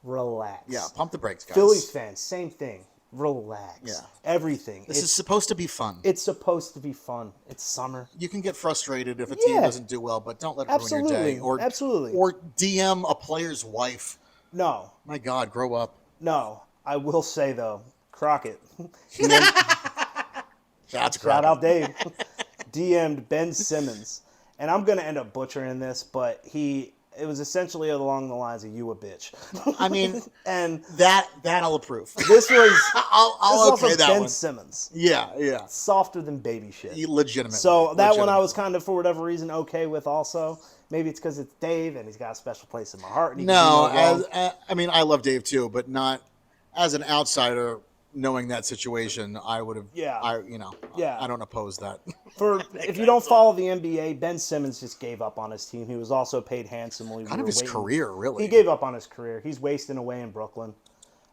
relax. Yeah, pump the brakes, guys. Phillies fans, same thing. Relax. Yeah. Everything. This is supposed to be fun. It's supposed to be fun. It's summer. You can get frustrated if a team Yeah. doesn't do well, but don't let it ruin your day. Absolutely. Or DM a player's wife. No. My God, grow up. No. I will say, though, Crockett. That's Shout out Dave. DM'd Ben Simmons. And I'm going to end up butchering this, but it was essentially along the lines of "you a bitch." I mean, and that I'll approve. this was I'll this okay was that Ben one. Simmons. Yeah. Softer than baby shit. Legitimate. So that one I was kind of, for whatever reason, okay with also. Maybe it's because it's Dave and he's got a special place in my heart. And he can do no wrong. I mean, I love Dave too, but not as an outsider. Knowing that situation, I would have. Yeah. I don't oppose that. If you don't follow the NBA, Ben Simmons just gave up on his team. He was also paid handsomely. Kind of his career, really. He gave up on his career. He's wasting away in Brooklyn.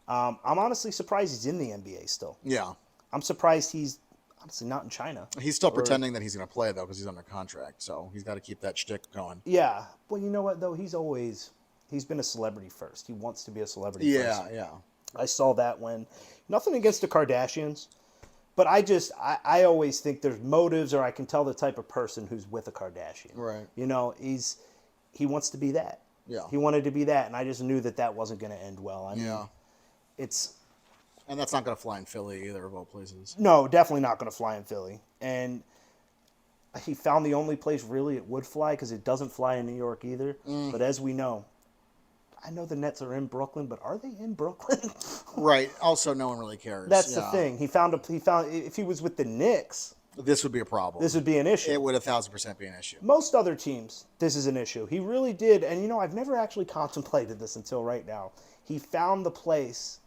I'm honestly surprised he's in the NBA still. Yeah. I'm surprised he's honestly not in China. He's still pretending that he's going to play, though, because he's under contract. So he's got to keep that shtick going. Yeah. Well, you know what, though? He's been a celebrity first. He wants to be a celebrity first. Yeah. I saw that when, nothing against the Kardashians, but I always think there's motives, or I can tell the type of person who's with a Kardashian. Right. He wants to be that. Yeah. He wanted to be that, and I just knew that wasn't going to end well. I mean, and that's not going to fly in Philly either, of all places. No, definitely not going to fly in Philly. And He found the only place really it would fly because it doesn't fly in New York either. But as we know, I know the Nets are in Brooklyn, but are they in Brooklyn? Right. Also, no one really cares. That's the Yeah. thing. He found if he was with the Knicks, This would be a problem. this would be an issue. It would 1,000% be an issue. Most other teams, this is an issue. He really did, and I've never actually contemplated this until right now. He found the place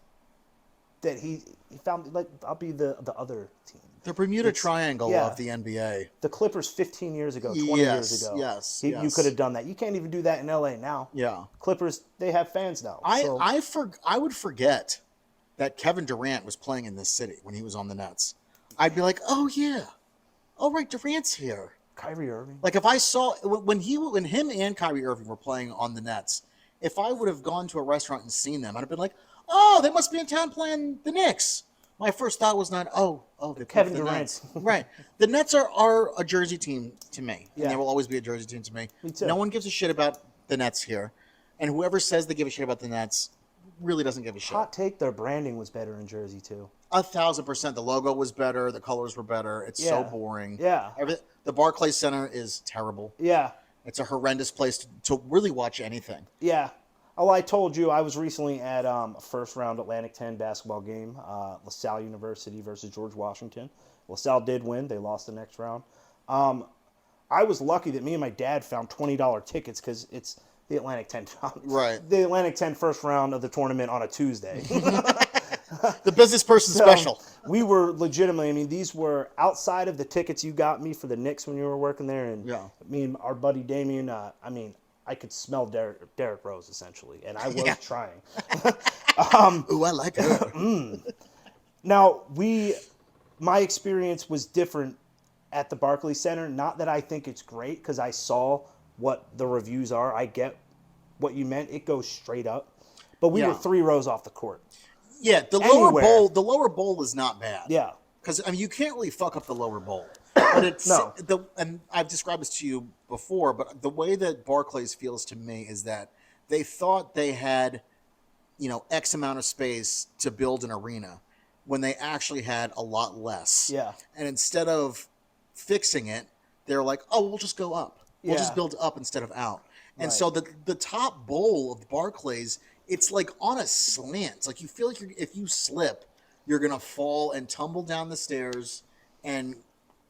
that he found. Like, I'll be the other team. The Bermuda Triangle yeah. of the NBA. The Clippers 15 years ago, 20 years ago. Yes. You could have done that. You can't even do that in LA now. Yeah. Clippers, they have fans now. I would forget that Kevin Durant was playing in this city when he was on the Nets. I'd be like, oh yeah, oh right, Durant's here. Kyrie Irving. Like if I saw when him and Kyrie Irving were playing on the Nets, if I would have gone to a restaurant and seen them, I'd have been like, oh, they must be in town playing the Knicks. My first thought was not, they Kevin the Durant. Nets. Right. The Nets are a Jersey team to me. Yeah. And they will always be a Jersey team to me. Me too. No one gives a shit about the Nets here. And whoever says they give a shit about the Nets really doesn't give a shit. Hot take, their branding was better in Jersey too. 1,000%. The logo was better. The colors were better. It's so boring. Yeah. The Barclays Center is terrible. Yeah. It's a horrendous place to really watch anything. Yeah. Oh, I told you I was recently at a first-round Atlantic 10 basketball game, LaSalle University versus George Washington. LaSalle did win. They lost the next round. I was lucky that me and my dad found $20 tickets because it's the Atlantic 10. Right. The Atlantic 10 first round of the tournament on a Tuesday. The business person special. We were legitimately, these were outside of the tickets you got me for the Knicks when you were working there. And me and our buddy Damien, I could smell Derrick Rose, essentially, and I was trying. Ooh, I like her. Now, my experience was different at the Barclays Center. Not that I think it's great, because I saw what the reviews are. I get what you meant. It goes straight up. But we were 3 rows off the court. Yeah, the lower bowl is not bad. Yeah. Because, you can't really fuck up the lower bowl. But it's and I've described this to you before, but the way that Barclays feels to me is that they thought they had, X amount of space to build an arena when they actually had a lot less. Yeah. And instead of fixing it, they're like, oh, we'll just go up. We'll just build up instead of out. And so the top bowl of Barclays, it's like on a slant. Like you feel like if you slip, you're going to fall and tumble down the stairs and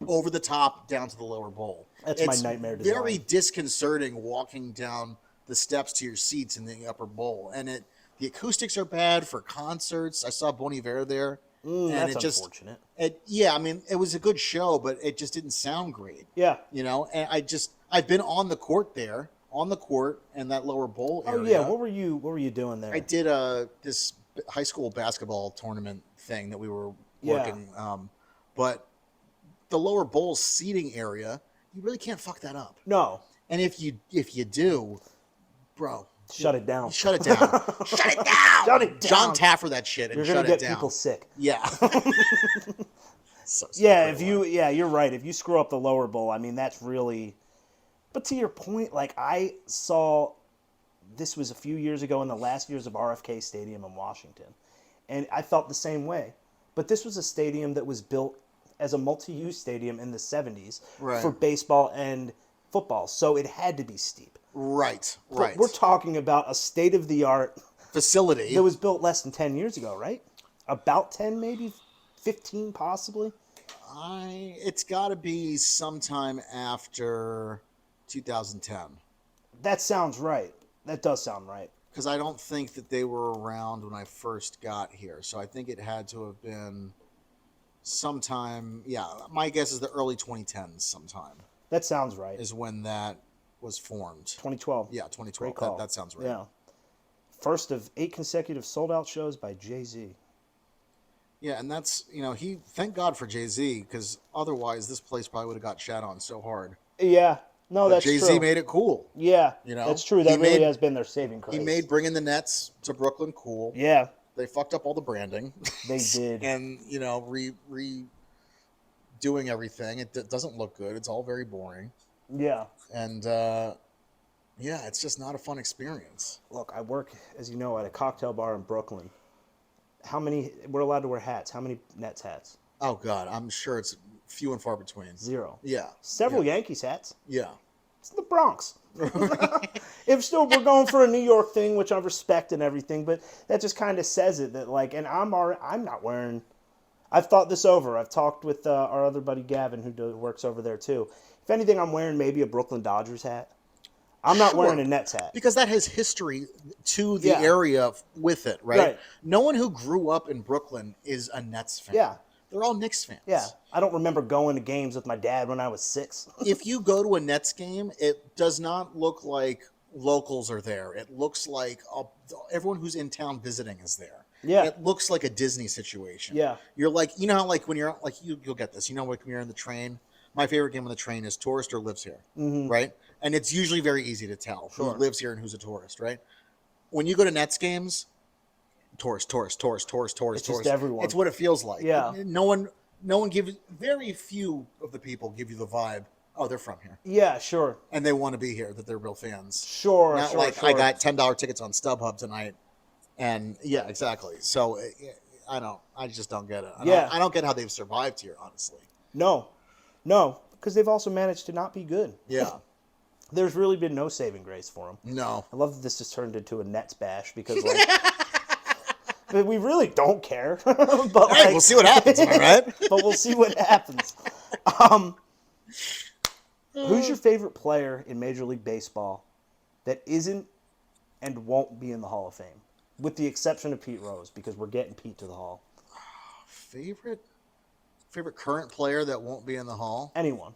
over the top down to the lower bowl. It's my nightmare design. Very disconcerting walking down the steps to your seats in the upper bowl. And the acoustics are bad for concerts. I saw Bon Iver there. And that's unfortunate. It was a good show, but it just didn't sound great. Yeah. And I've been on the court there, and that lower bowl area. Oh yeah, what were you doing there? I did this high school basketball tournament thing that we were working. But the lower bowl seating area, you really can't fuck that up. No. And if you do, bro, shut it down. Shut it down. Shut it down. Shut it down. John Taffer that shit and You're shut gonna it down. get people sick. Yeah. You're right. If you screw up the lower bowl, that's really. But to your point, like I saw, this was a few years ago in the last years of RFK Stadium in Washington, and I felt the same way. But this was a stadium that was built as a multi-use stadium in the 70s for baseball and football, so it had to be steep. Right. But we're talking about a state-of-the-art facility that was built less than 10 years ago, right? About 10, maybe 15, possibly. It's got to be sometime after 2010. That sounds right. That does sound right. Because I don't think that they were around when I first got here, so I think it had to have been sometime. Yeah, my guess is the early 2010s. Sometime. That sounds right. Is when that was formed. 2012. Yeah, 2012. That sounds right. Yeah. First of 8 consecutive sold-out shows by Jay-Z. Yeah, and that's, thank God for Jay-Z, because otherwise this place probably would have got shat on so hard. Yeah. No, that's Jay-Z true. Jay-Z made it cool. Yeah, that's true. That really has been their saving grace. He made bringing the Nets to Brooklyn cool. Yeah. They fucked up all the branding. They did. And, doing everything. It doesn't look good. It's all very boring. Yeah. And, it's just not a fun experience. Look, I work, as you know, at a cocktail bar in Brooklyn. We're allowed to wear hats. How many Nets hats? Oh, God. I'm sure it's few and far between. Zero. Yeah. Several Yeah. Yankees hats. Yeah. It's the Bronx. If still we're going for a New York thing, which I respect and everything, but that just kind of says it that like, and I'm not wearing. I've thought this over. I've talked with our other buddy Gavin, who works over there too. If anything, I'm wearing maybe a Brooklyn Dodgers hat. I'm not wearing a Nets hat. Because that has history to the Yeah. area with it, right? Right. No one who grew up in Brooklyn is a Nets fan. Yeah. They're all Knicks fans. Yeah, I don't remember going to games with my dad when I was 6. If you go to a Nets game, it does not look like locals are there. It looks like everyone who's in town visiting is there. Yeah. It looks like a Disney situation. Yeah. You're like, you know how like when you're like, you'll get this. You know, like when you're in the train, my favorite game on the train is tourist or lives here, right? And it's usually very easy to tell who lives here and who's a tourist, right? When you go to Nets games, tourist. It's just everyone. It's what it feels like. Yeah. No one gives. Very few of the people give you the vibe. Oh, they're from here, Yeah, sure. and they want to be here. That they're real fans. Sure, Not sure, like sure. I got $10 tickets on StubHub tonight, and yeah, exactly. So I just don't get it. I don't get how they've survived here, honestly. No, because they've also managed to not be good. Yeah. There's really been no saving grace for them. No. I love that this just turned into a Nets bash because like, but we really don't care. But Hey, like, we'll see what happens, am I right? But we'll see what happens. Who's your favorite player in Major League Baseball that isn't and won't be in the Hall of Fame? With the exception of Pete Rose, because we're getting Pete to the Hall. Favorite current player that won't be in the Hall? Anyone.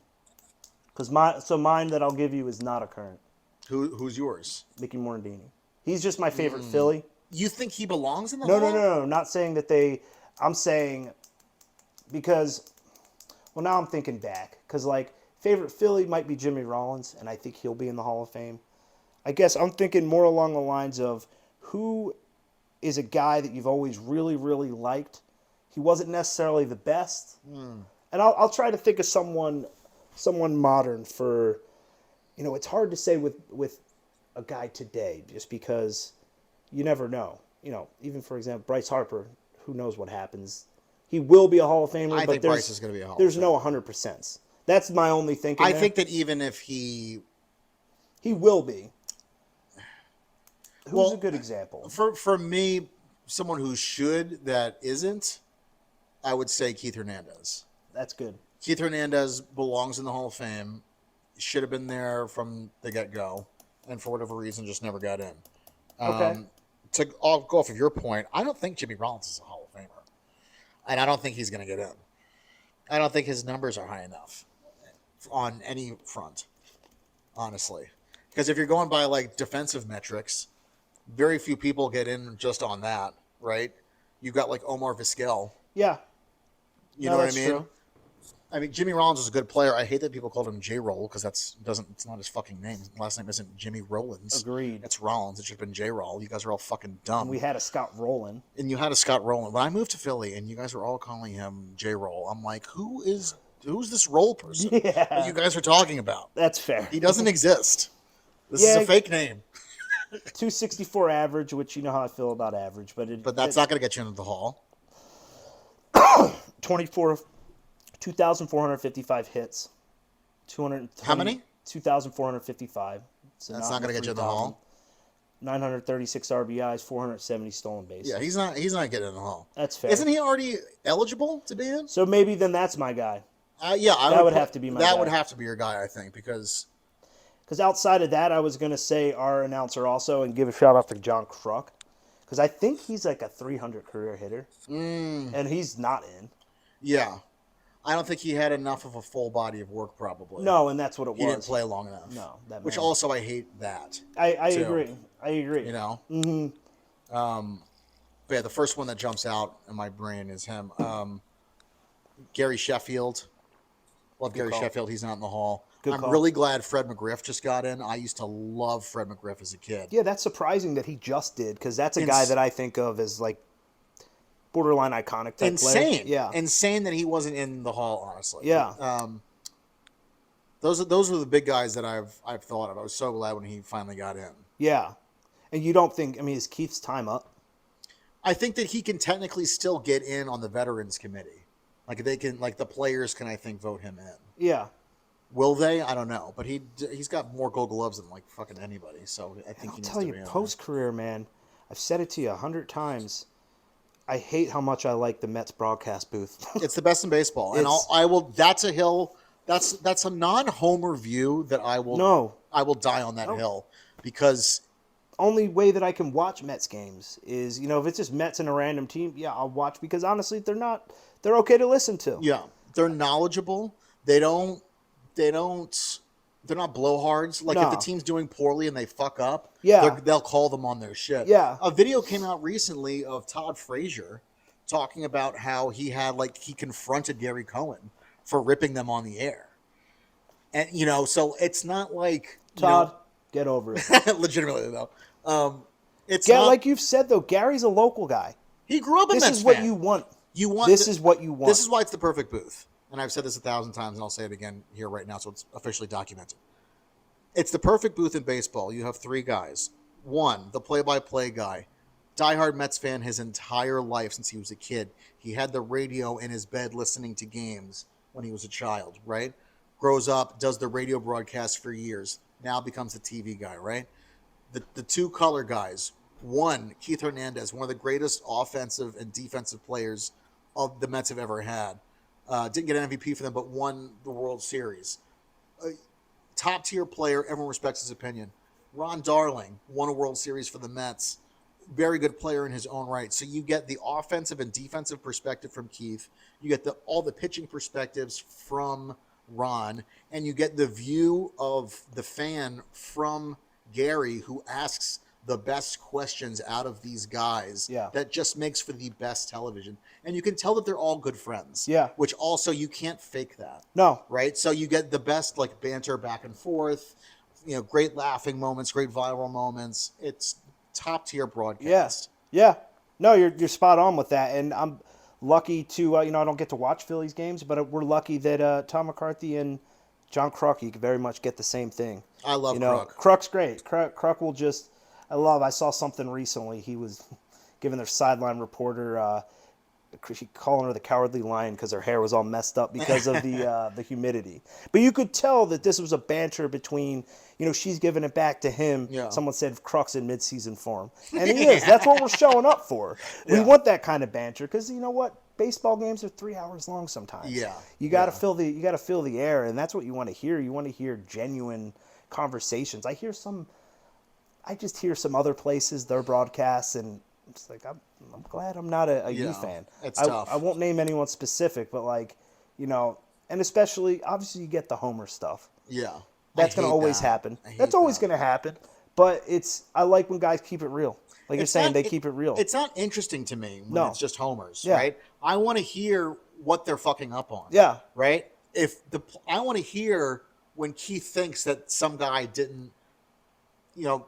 Because mine that I'll give you is not a current. Who's yours? Mickey Morandini. He's just my favorite Philly. You think he belongs in the No, Hall? no. Not saying that they. I'm saying because. Well, now I'm thinking back because like favorite Philly might be Jimmy Rollins, and I think he'll be in the Hall of Fame. I guess I'm thinking more along the lines of who is a guy that you've always really, really liked. He wasn't necessarily the best, and I'll try to think of someone modern for. You know, it's hard to say with a guy today just because you never know. You know, even for example, Bryce Harper, who knows what happens. He will be a Hall of Famer, I but think Bryce is going to be a Hall of there's Famer. no 100%. That's my only thinking. I think that even if he will be. Who's Well, a good example? for me, someone who should that isn't, I would say Keith Hernandez. That's good. Keith Hernandez belongs in the Hall of Fame. Should have been there from the get-go, and for whatever reason, just never got in. Okay. I'll go off of your point, I don't think Jimmy Rollins is a Hall of Famer. And I don't think he's going to get in. I don't think his numbers are high enough on any front, honestly. Because if you're going by, like, defensive metrics, very few people get in just on that, right? You've got, like, Omar Vizquel. Yeah. You No, know what I that's mean? true. I mean, Jimmy Rollins is a good player. I hate that people called him J-Roll because it's not his fucking name. His last name isn't Jimmy Rollins. Agreed. It's Rollins. It should have been J-Roll. You guys are all fucking dumb. We had a Scott Rowland. And you had a Scott Rowland. When I moved to Philly and you guys were all calling him J-Roll, I'm like, who's this roll person that you guys are talking about? That's fair. He doesn't exist. This is a fake name. 264 average, which you know how I feel about average, but That's not going to get you into the Hall. 2,455 hits. 220, How many? 2,455. So That's not going to get you in the Hall. 936 RBIs, 470 stolen bases. Yeah, he's not getting in the Hall. That's fair. Isn't he already eligible to be in? So maybe then that's my guy. That would have to be my That guy. would have to be your guy, I think, because outside of that, I was going to say our announcer also and give a shout out to John Kruk. Because I think he's like a 300 career hitter. And he's not in. yeah, I don't think he had enough of a full body of work. Probably No, and that's what it was. he didn't play long enough. No, that which man. also I hate that. I too. agree. I agree. You know. But yeah, the first one that jumps out in my brain is him. Gary Sheffield. Love Gary call. Sheffield. He's not in the Hall. Good I'm call. really glad Fred McGriff just got in. I used to love Fred McGriff as a kid. Yeah, that's surprising that he just did because that's a guy that I think of as like borderline iconic type Insane. player. Yeah. Insane that he wasn't in the Hall, honestly. Yeah. Those are the big guys that I've thought of. I was so glad when he finally got in. Yeah. And you don't think, I mean, is Keith's time up? I think that he can technically still get in on the Veterans Committee. Like they can, like the players can, I think, vote him in. Yeah. Will they? I don't know, but he's got more Gold Gloves than like fucking anybody. So I And think I'll he needs tell to you, be in there. post-career, man, I've said it to you 100 times. I hate how much I like the Mets broadcast booth. It's the best in baseball, and I will. That's a hill. That's a non-homer view that No. I will die on that hill because Only way that I can watch Mets games is, if it's just Mets and a random team, yeah, I'll watch because honestly, they're okay to listen to. yeah, they're knowledgeable. They don't. They're not blowhards. Like if the No. team's doing poorly and they fuck up, Yeah. they'll call them on their shit. Yeah. A video came out recently of Todd Frazier talking about how he confronted Gary Cohen for ripping them on the air, and so it's not like Todd, get over it. legitimately though. It's Yeah, not, like you've said though, Gary's a local guy. he grew up a This Mets is what fan. you want. You want This is what you want. This is why it's the perfect booth. And I've said this 1,000 times, and I'll say it again here right now, so it's officially documented. It's the perfect booth in baseball. You have three guys. One, the play-by-play guy, diehard Mets fan his entire life since he was a kid. He had the radio in his bed listening to games when he was a child, right? Grows up, does the radio broadcast for years. Now becomes the TV guy, right? The two color guys. One, Keith Hernandez, one of the greatest offensive and defensive players of the Mets have ever had. Didn't get an MVP for them, but won the World Series. Top tier player, everyone respects his opinion. Ron Darling won a World Series for the Mets. Very good player in his own right. So you get the offensive and defensive perspective from Keith. You get all the pitching perspectives from Ron, and you get the view of the fan from Gary, who asks the best questions out of these guys. Yeah. That just makes for the best television. And you can tell that they're all good friends. Yeah. Which also you can't fake that. No. Right? So you get the best like banter back and forth, great laughing moments, great viral moments. It's top tier broadcast. Yeah. No, you're spot on with that. And I'm lucky to, I don't get to watch Phillies games, but we're lucky that Tom McCarthy and John Kruk, you can very much get the same thing. I love Kruk. Kruk's great. Kruk will just, I saw something recently. He was giving their sideline reporter, calling her the cowardly lion because her hair was all messed up because of the humidity. But you could tell that this was a banter between, she's giving it back to him. Yeah. Someone said Kruk's in midseason form. And he is. That's what we're showing up for. We want that kind of banter because you know what? Baseball games are 3 hours long sometimes. Yeah. You got to fill the air, and that's what you want to hear. You want to hear genuine conversations. I just hear some other places, their broadcasts, and it's like, I'm glad I'm not a U fan. It's tough. I won't name anyone specific, but and especially, obviously you get the Homer stuff. Yeah. That's going to always happen. That's always going to happen. But I like when guys keep it real. Like you're saying, they keep it real. It's not interesting to me when it's just homers, Yeah. right? I want to hear what they're fucking up on. Yeah. Right? I want to hear when Keith thinks that some guy didn't,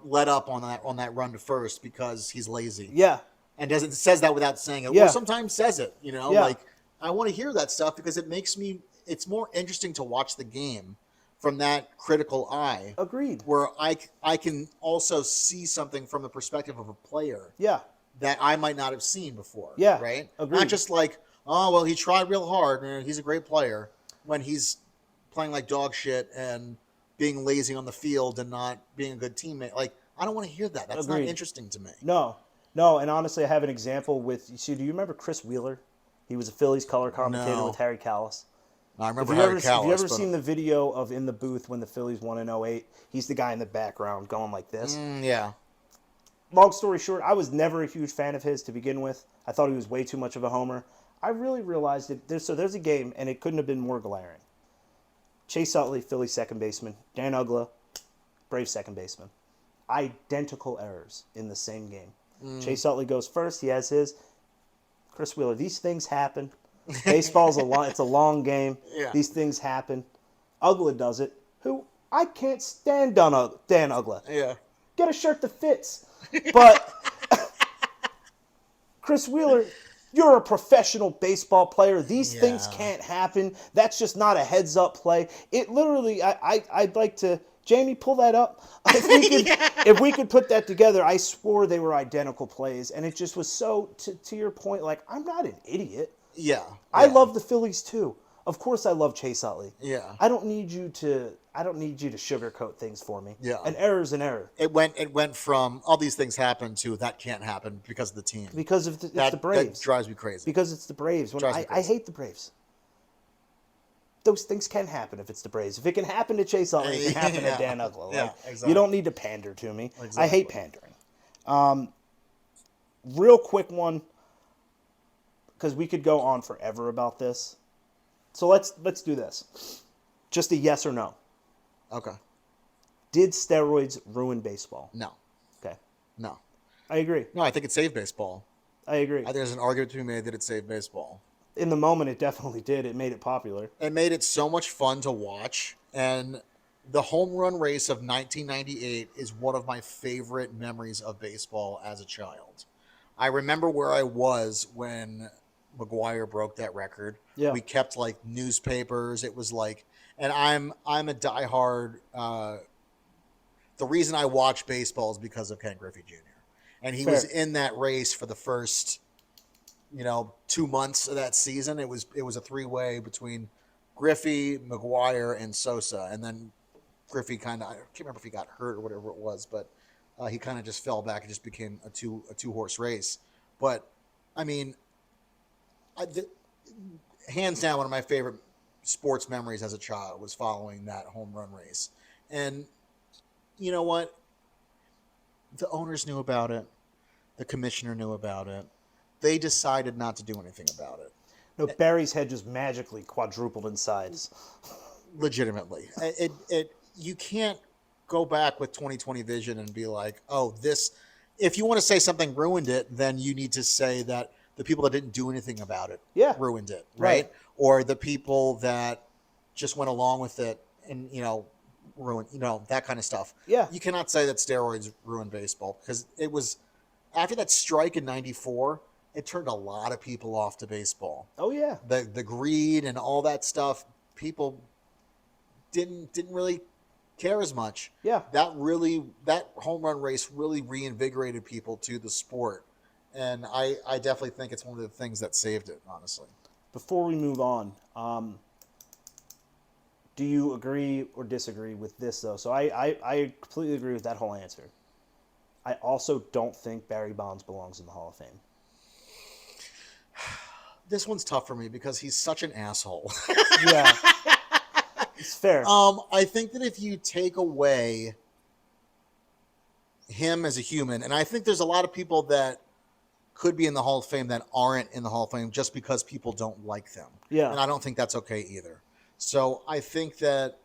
let up on that run to first because he's lazy. Yeah. And says that without saying it. Yeah. Or sometimes says it, Yeah. Like I want to hear that stuff because it's more interesting to watch the game from that critical eye. Agreed. Where I can also see something from the perspective of a player. Yeah. That I might not have seen before. Yeah. Right? Agreed. Not just like, oh, well, he tried real hard and he's a great player when he's playing like dog shit and being lazy on the field and not being a good teammate. Like, I don't want to hear that. That's Agreed. not interesting to me. No, and honestly, I have an example with. Do you remember Chris Wheeler? He was a Phillies color commentator No. with Harry Kalas. I remember Harry Kalas. Have you ever seen the video of in the booth when the Phillies won in '08? He's the guy in the background going like this. Yeah. Long story short, I was never a huge fan of his to begin with. I thought he was way too much of a homer. I really realized it. There's a game, and it couldn't have been more glaring. Chase Utley, Philly second baseman. Dan Ugla, Brave second baseman. Identical errors in the same game. Chase Utley goes first. He has his. Chris Wheeler. These things happen. Baseball's it's a long game. Yeah. These things happen. Ugla does it. Who I can't stand Dan Ugla. Yeah. Get a shirt that fits. But Chris Wheeler, you're a professional baseball player. These things can't happen. That's just not a heads-up play. It literally, I'd like to, Jamie, pull that up. If we could put that together, I swore they were identical plays. And it just was so, to your point, like, I'm not an idiot. Yeah. I Yeah. love the Phillies too. Of course, I love Chase Utley. Yeah. I don't need you to sugarcoat things for me. Yeah. An error is an error. It went from all these things happen to that can't happen because of the team. Because it's the That Braves. drives me crazy. Because it's the Braves. Drives me I crazy. hate the Braves. Those things can happen if it's the Braves. If it can happen to Chase Utley, it can happen Yeah. to Dan Uggla. Yeah, Like, exactly. You don't need to pander to me. I Exactly. hate pandering. Real quick one, because we could go on forever about this. So let's do this. Just a yes or no. Okay. Did steroids ruin baseball? No. Okay. No. I agree. No, I think it saved baseball. I agree. I think there's an argument to be made that it saved baseball. In the moment, it definitely did. It made it popular. It made it so much fun to watch. And the home run race of 1998 is one of my favorite memories of baseball as a child. I remember where I was when McGuire broke that record. Yeah. We kept like newspapers. It was like, and I'm a diehard. The reason I watch baseball is because of Ken Griffey Jr. And he was in that race for the first, 2 months of that season. It was a three-way between Griffey, McGuire, and Sosa, and then Griffey I can't remember if he got hurt or whatever it was, but he kind of just fell back and just became a two-horse race. But I mean, hands down, one of my favorite sports memories as a child was following that home run race. And you know what? The owners knew about it. The commissioner knew about it. They decided not to do anything about it. No, Barry's head just magically quadrupled in size. Legitimately. You can't go back with 2020 vision and be like, oh, this. If you want to say something ruined it, then you need to say that the people that didn't do anything about it ruined it, right? Or the people that just went along with it and, ruined, that kind of stuff. Yeah. You cannot say that steroids ruined baseball because it was, after that strike in 94, it turned a lot of people off to baseball. Oh, yeah. The greed and all that stuff, people didn't really care as much. Yeah. That home run race really reinvigorated people to the sport. And I definitely think it's one of the things that saved it, honestly. Before we move on, do you agree or disagree with this, though? So I completely agree with that whole answer. I also don't think Barry Bonds belongs in the Hall of Fame. This one's tough for me because he's such an asshole. Yeah. It's fair. I think that if you take away him as a human, and I think there's a lot of people that could be in the Hall of Fame that aren't in the Hall of Fame just because people don't like them. Yeah. And I don't think that's okay either. So I think that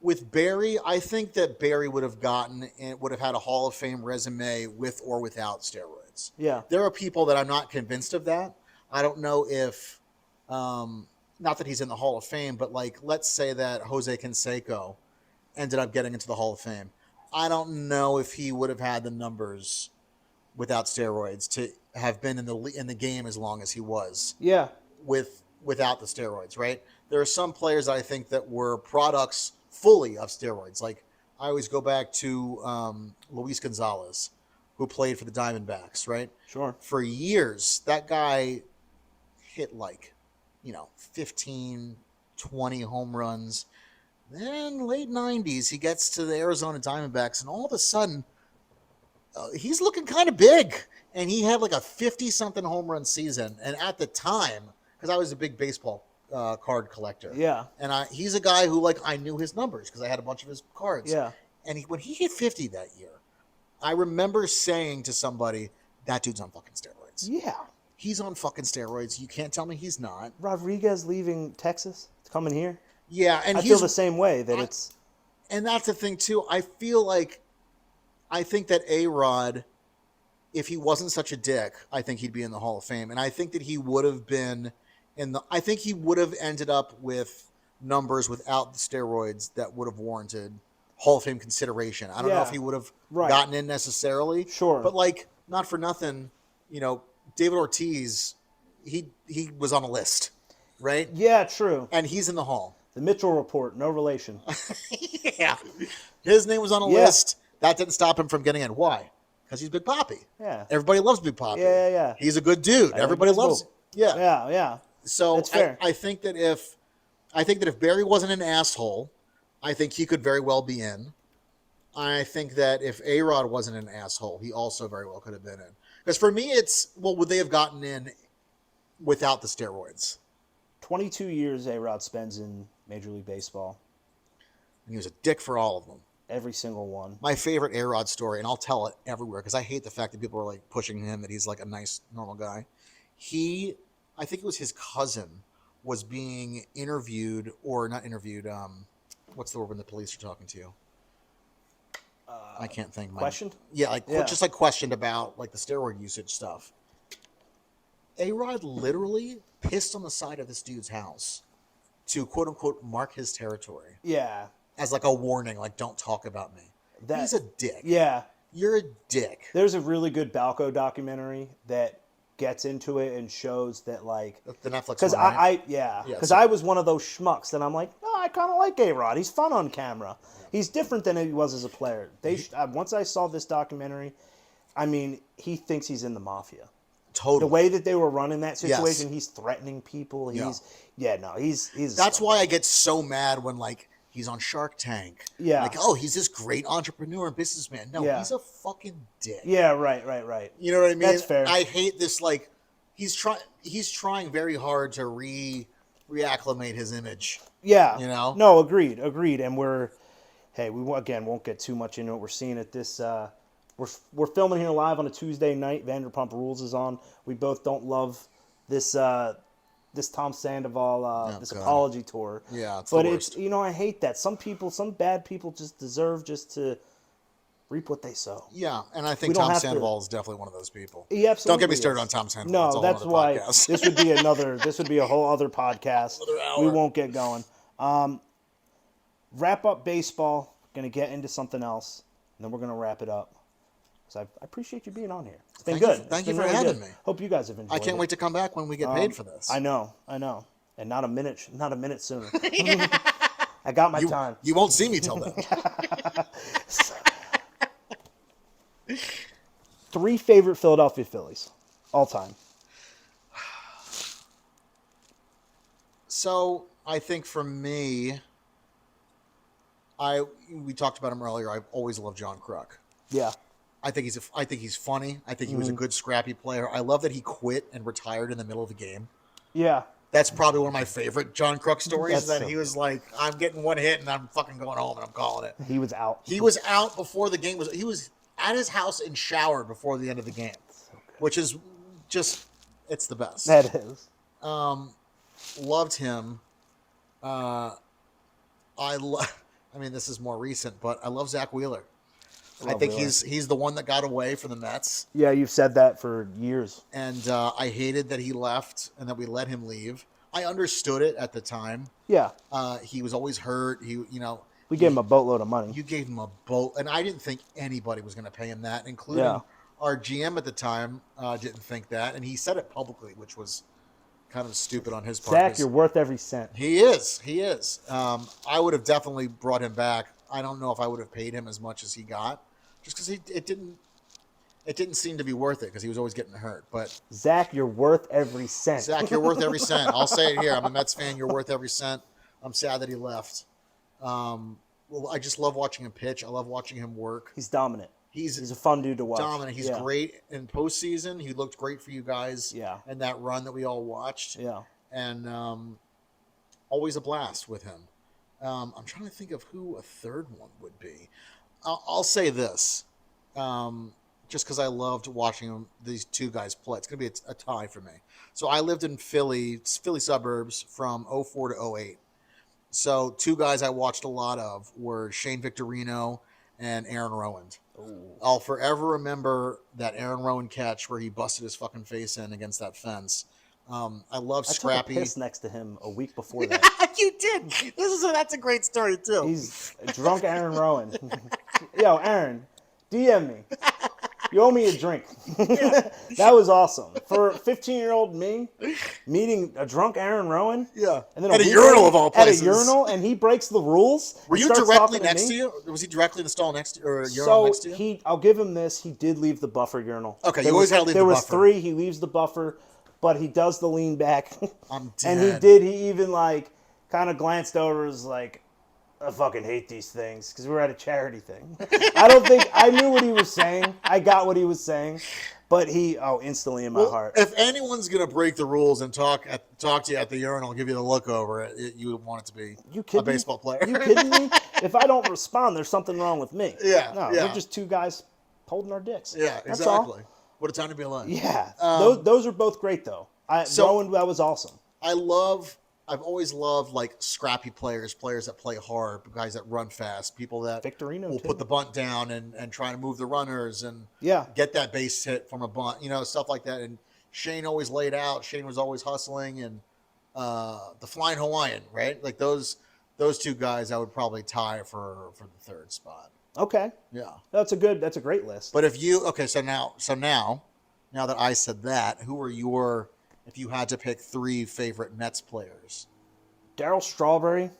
with Barry, I think that Barry would have had a Hall of Fame resume with or without steroids. Yeah. There are people that I'm not convinced of that. I don't know if, not that he's in the Hall of Fame, but like, let's say that Jose Canseco ended up getting into the Hall of Fame. I don't know if he would have had the numbers without steroids to have been in the game as long as he was. Yeah. Without the steroids, right? There are some players I think that were products fully of steroids. Like I always go back to Luis Gonzalez, who played for the Diamondbacks, right? Sure. For years, that guy hit 15, 20 home runs. Then late 90s, he gets to the Arizona Diamondbacks, and all of a sudden, he's looking kind of big. And he had like a 50-something home run season. And at the time, because I was a big baseball card collector. Yeah. And he's a guy who, I knew his numbers because I had a bunch of his cards. Yeah. And when he hit 50 that year, I remember saying to somebody, that dude's on fucking steroids. Yeah. He's on fucking steroids. You can't tell me he's not. Rodriguez leaving Texas, coming here. Yeah, and I feel the same way and that's the thing too. I think that A-Rod, if he wasn't such a dick, I think he'd be in the Hall of Fame, and I think that he would have been I think he would have ended up with numbers without the steroids that would have warranted Hall of Fame consideration. I don't know if he would have gotten in necessarily. Sure, but not for nothing, David Ortiz, he was on a list, right? Yeah, true. And he's in the Hall. The Mitchell Report, no relation. Yeah. His name was on a list. That didn't stop him from getting in. Why? Because he's Big Papi. Yeah. Everybody loves Big Papi. Yeah. He's a good dude. Everybody loves. Yeah. Yeah. So That's fair. I think that if Barry wasn't an asshole, I think he could very well be in. I think that if A-Rod wasn't an asshole, he also very well could have been in. Because for me, it's, well, would they have gotten in without the steroids? 22 years A-Rod spends in Major League Baseball. And he was a dick for all of them. Every single one. My favorite A-Rod story, and I'll tell it everywhere because I hate the fact that people are like pushing him that he's like a nice, normal guy. I think it was his cousin, was being interviewed, or not interviewed, what's the word when the police are talking to you? I can't think. Questioned? Yeah, just like questioned about like the steroid usage stuff. A-Rod literally pissed on the side of this dude's house to quote unquote mark his territory. Yeah. As like a warning, like don't talk about me. He's a dick. Yeah. You're a dick. There's a really good Balco documentary that gets into it and shows that like the Netflix because one, right? because I was one of those schmucks that I'm like, no, I kind of like A-Rod. He's fun on camera. He's different than he was as a player. Once I saw this documentary, I mean, he thinks he's in the mafia. Totally. The way that they were running that situation, he's threatening people. He's That's why I get so mad when like he's on Shark Tank. Yeah. Like, oh, he's this great entrepreneur and businessman. No, he's a fucking dick. Yeah, right. You know what I mean? That's fair. I hate this. Like, he's trying very hard to reacclimate his image. Yeah. You know? No, agreed. And we won't get too much into it. We're seeing it this. We're filming here live on a Tuesday night. Vanderpump Rules is on. We both don't love this. This Tom Sandoval, apology tour. Yeah, it's but the worst. it's I hate that. Some bad people just deserve just to reap what they sow. Yeah, and I think Tom Sandoval is definitely one of those people. He absolutely Don't get me started on Tom Sandoval. No, that's why this would be this would be a whole other podcast. We won't get going. Wrap up baseball. Going to get into something else, and then we're going to wrap it up. So I appreciate you being on here. It's been good. Thank you for having me. Hope you guys have enjoyed it. I can't wait to come back when we get paid for this. I know. And not a minute sooner. I got my time. You won't see me till then. 3 favorite Philadelphia Phillies all time. So I think for me, we talked about him earlier. I've always loved John Kruk. Yeah. I think he's funny. I think he was a good scrappy player. I love that he quit and retired in the middle of the game. Yeah. That's probably one of my favorite John Kruk stories. He was like, I'm getting one hit and I'm fucking going home and I'm calling it. He was out. He was out before the game was. He was at his house and showered before the end of the game, which is just, it's the best. That is. Loved him. I mean, this is more recent, but I love Zach Wheeler. I think he's the one that got away from the Mets. Yeah, you've said that for years. And I hated that he left and that we let him leave. I understood it at the time. Yeah. He was always hurt. We gave him a boatload of money. You gave him a boat, and I didn't think anybody was going to pay him that, including our GM at the time didn't think that, and he said it publicly, which was kind of stupid on his part. Zach, you're worth every cent. He is. I would have definitely brought him back. I don't know if I would have paid him as much as he got. Just because it didn't seem to be worth it because he was always getting hurt. But Zach, you're worth every cent. Zach, you're worth every cent. I'll say it here. I'm a Mets fan. You're worth every cent. I'm sad that he left. Well, I just love watching him pitch. I love watching him work. He's dominant. He's a fun dude to watch. Dominant. He's great in postseason. He looked great for you guys. Yeah. And that run that we all watched. Yeah. And always a blast with him. I'm trying to think of who a third one would be. I'll say this, just because I loved watching these two guys play. It's going to be a tie for me. So I lived in Philly suburbs from 04 to 08. So two guys I watched a lot of were Shane Victorino and Aaron Rowand. Ooh. I'll forever remember that Aaron Rowand catch where he busted his fucking face in against that fence. I love Scrappy. I took a piss next to him a week before that. You did. That's a great story too. He's drunk Aaron Rowan. Yo, Aaron, DM me. You owe me a drink. That was awesome. For 15-year-old me, meeting a drunk Aaron Rowan. Yeah. And then At a week urinal later, of all places. At a urinal, and he breaks the rules. Were and you starts directly talking next me. to you? Was he directly in the stall next to you, or urinal next to you? I'll give him this. He did leave the buffer urinal. Okay, you always had to leave the buffer. There was 3. He leaves the buffer, but he does the lean back. I'm And dead. he even like kind of glanced over, was like, I fucking hate these things, because we were at a charity thing. I don't think I knew what he was saying. I got what he was saying, but instantly in my heart. If anyone's gonna break the rules and talk to you at the urinal, give you the look over, you would want it to be a baseball player. You kidding me? If I don't respond, there's something wrong with me. Yeah, No, yeah. We're just 2 guys holding our dicks. Yeah, That's exactly. all. What a time to be alive. Yeah, those are both great though. Rowan, that was awesome. I've always loved like scrappy players that play hard, guys that run fast, people that Victorino will too. put the bunt down and try to move the runners and get that base hit from a bunt, stuff like that. And Shane always laid out. Shane was always hustling, and the Flying Hawaiian, right? Like those 2 guys, I would probably tie for the 3rd spot. Okay. Yeah. That's a great list. But so now that I said that, who are if you had to pick 3 favorite Mets players? Darryl Strawberry.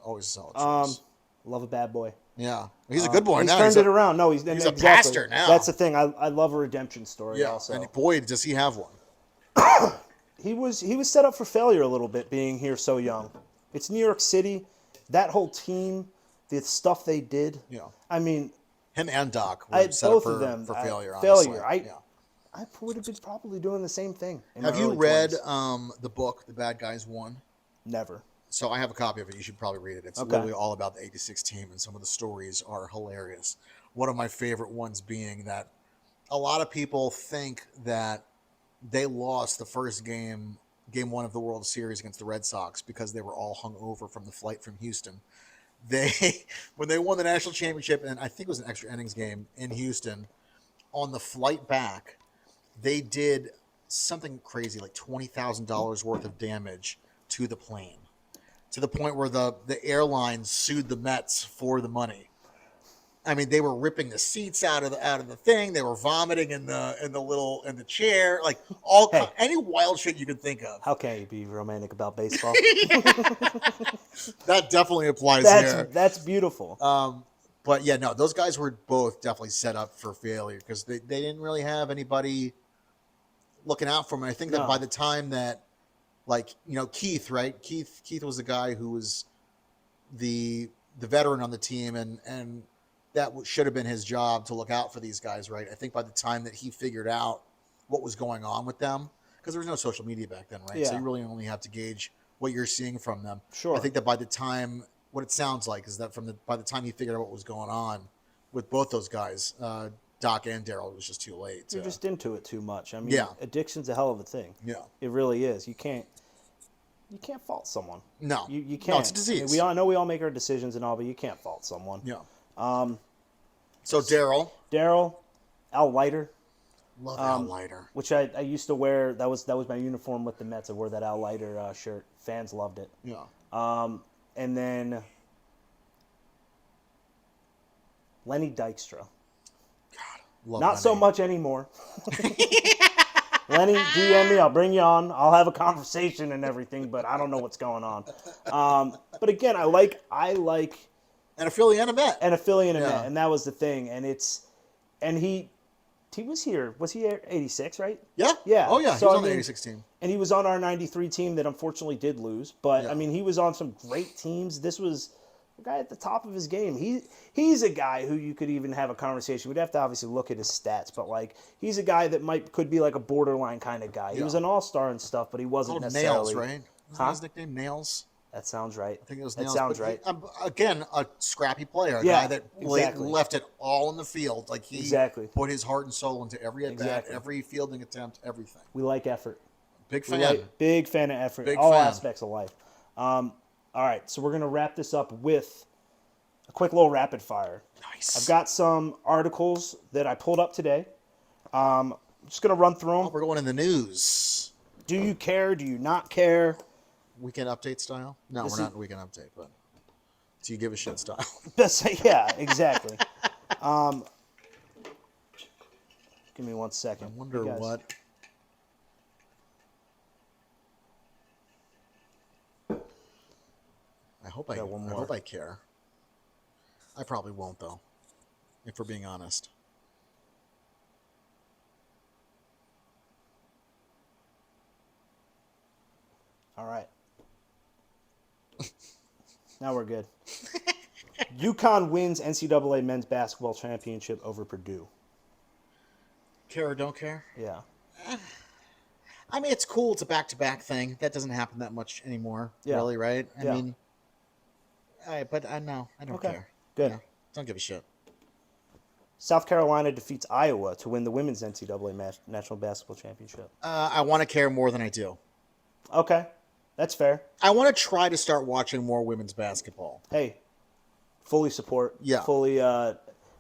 Always a solid choice. Love a bad boy. Yeah. He's a good boy He's now. turned it around. No, he's a pastor now. That's the thing. I love a redemption story also. And boy, does he have one. He was set up for failure a little bit being here so young. It's New York City. That whole team, the stuff they did. Yeah. I mean, him and Doc were set up for failure. Failure. Honestly. I would have been probably doing the same thing. Have you read the book, The Bad Guys Won? Never. So I have a copy of it. You should probably read it. It's literally all about the 86 team, and some of the stories are hilarious. One of my favorite ones being that a lot of people think that they lost the first game 1 of the World Series against the Red Sox because they were all hung over from the flight from Houston. When they won the national championship, and I think it was an extra innings game in Houston, on the flight back, they did something crazy, like $20,000 worth of damage to the plane, to the point where the airline sued the Mets for the money. I mean, they were ripping the seats out of the thing. They were vomiting in the chair, like any wild shit you could think of. How can you be romantic about baseball? That definitely applies here. That's beautiful. But yeah, no, those guys were both definitely set up for failure because they didn't really have anybody looking out for them. And I think that by the time that, Keith, right? Keith was the guy who was the veteran on the team, and that should have been his job to look out for these guys, right? I think by the time that he figured out what was going on with them, because there was no social media back then, right? Yeah. So you really only have to gauge what you're seeing from them. Sure. I think that by the time, what it sounds like is that by the time he figured out what was going on with both those guys, Doc and Darryl, it was just too late. You're just into it too much. I mean, addiction's a hell of a thing. Yeah. It really is. You can't fault someone. No. You can't. No, it's a disease. I mean, we all make our decisions and all, but you can't fault someone. Yeah. So Darryl, Al Leiter. Love Al Leiter. Which I used to wear. That was my uniform with the Mets. I wore that Al Leiter shirt. Fans loved it. Yeah. And then Lenny Dykstra. God, love Not Lenny. so much anymore. Lenny, DM me. I'll bring you on. I'll have a conversation and everything, but I don't know what's going on. But again, I like an affiliate and a Met. An affiliate and a Met, and that was the thing. And he was here. Was he 86, right? Yeah. Yeah. Oh yeah. So, he was on the 86 team. And he was on our 93 team that unfortunately did lose. But I mean, he was on some great teams. This was a guy at the top of his game. He's a guy who you could even have a conversation. We'd have to obviously look at his stats, but he's a guy that could be like a borderline kind of guy. He was an all-star and stuff, but he wasn't necessarily. Nails, right? Wasn't his nickname Nails? That sounds right. I think it was Nails. That sounds right. Again, a scrappy player, a guy that left it all in the field. Like he put his heart and soul into every at-bat, every fielding attempt, everything. We like effort. Big fan. Big fan of effort. Big all fan. Aspects of life. All right, so we're going to wrap this up with a quick little rapid fire. Nice. I've got some articles that I pulled up today. I'm just going to run through them. Oh, we're going in the news. Do you care? Do you not care? Weekend update style? No, we're not weekend update, but do you give a shit style? Yeah, exactly. Give me 1 second. I wonder You guys- what. I hope Got one I more. hope I care. I probably won't though, if we're being honest. All right. Now we're good. UConn wins NCAA men's basketball championship over Purdue. Care or don't care? Yeah. I mean, it's cool. It's a back-to-back thing. That doesn't happen that much anymore, Yeah. really, right? I Yeah. mean, but I know. I don't Okay. care. Good. Yeah, don't give a shit. South Carolina defeats Iowa to win the women's NCAA national basketball championship. I want to care more than I do. Okay. That's fair. I want to try to start watching more women's basketball. Hey, fully support. Yeah. Fully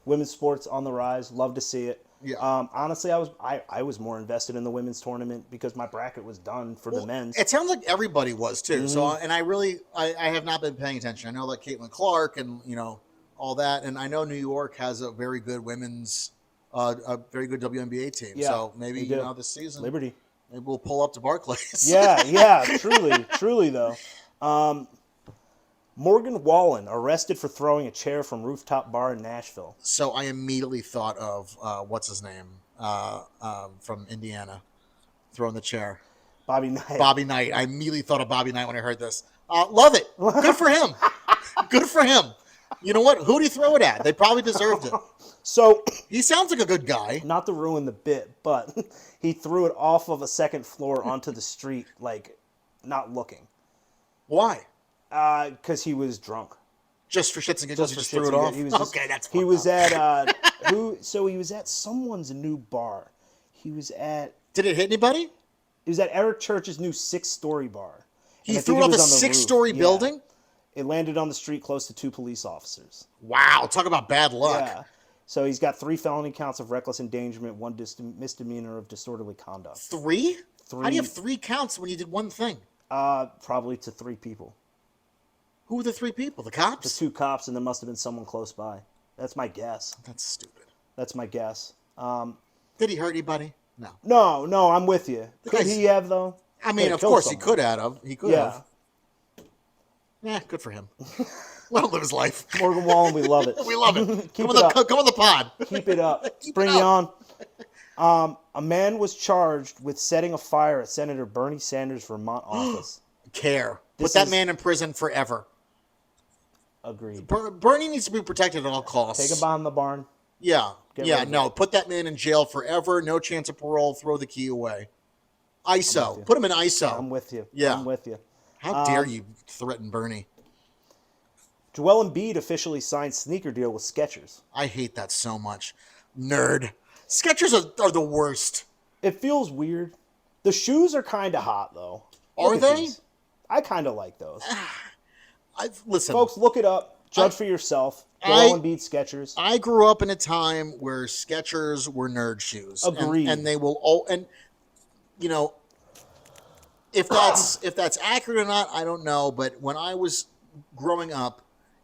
women's sports on the rise. Love to see it. Yeah. Honestly, I was more invested in the women's tournament because my bracket was done for the men's. It sounds like everybody was too. Mm-hmm. So, and I have not been paying attention. I know like Caitlin Clark and all that, and I know New York has a very good women's, a very good WNBA team. Yeah, So maybe they do. this season, Liberty. maybe we'll pull up to Barclays. Yeah, truly though. Morgan Wallen arrested for throwing a chair from rooftop bar in Nashville. So I immediately thought of what's his name from Indiana, throwing the chair. Bobby Knight. Bobby Knight. I immediately thought of Bobby Knight when I heard this. Love it. Good for him. Good for him. You know what? Who'd he throw it at? They probably deserved it. So, He sounds like a good guy. not to ruin the bit, but he threw it off of a second floor onto the street, like, not looking. Why? Because he was drunk. Just for shits and giggles, he for just shits threw it and off? giggles. He was just- Okay, that's He fucked was up. at, So he was at someone's new bar. He was at Did it hit anybody? Eric Church's new 6-story bar. He And I threw think it off a was on the roof. 6-story Yeah. building? It landed on the street close to 2 police officers. Wow, talk about bad luck. Yeah. So he's got 3 felony counts of reckless endangerment, 1 misdemeanor of disorderly conduct. 3? How do you have 3. 3 counts when you did one thing? Probably to 3 people. Who were the 3 people? The The cops? 2 cops, and there must have been someone close by. That's my guess. That's stupid. That's my guess. Did he hurt anybody? No. No, I'm with you. Could guy's- he have, though? I mean, Could've of killed course someone. he could have. He could Yeah. have. Yeah, good for him. Let him live his life. Morgan Wallen, we love it. We love it. Keep come, it on up. come on the pod. Keep it up. Keep Bring it me up. on. A man was charged with setting a fire at Senator Bernie Sanders' Vermont office. Care. This Put that is- man in prison forever. Agreed. Bernie needs to be protected at all costs. Take a bomb in the barn. Yeah. Get Yeah, rid of no. Put that man in jail forever. No chance of parole. Throw the key away. with ISO. you. Put him in ISO. I'm with you. Yeah. I'm with you. How dare you threaten Bernie? Joel Embiid officially signed sneaker deal with Skechers. I hate that so much. Nerd. Skechers are the worst. It feels weird. The shoes are kind of hot, though. Are Look at they? these. I kind of like those. Listen, Folks, look it up. Judge for yourself. Joel Embiid Skechers. I grew up in a time where Skechers were nerd shoes. Agreed. And they will all and you know if that's accurate or not, I don't know. But when I was growing up,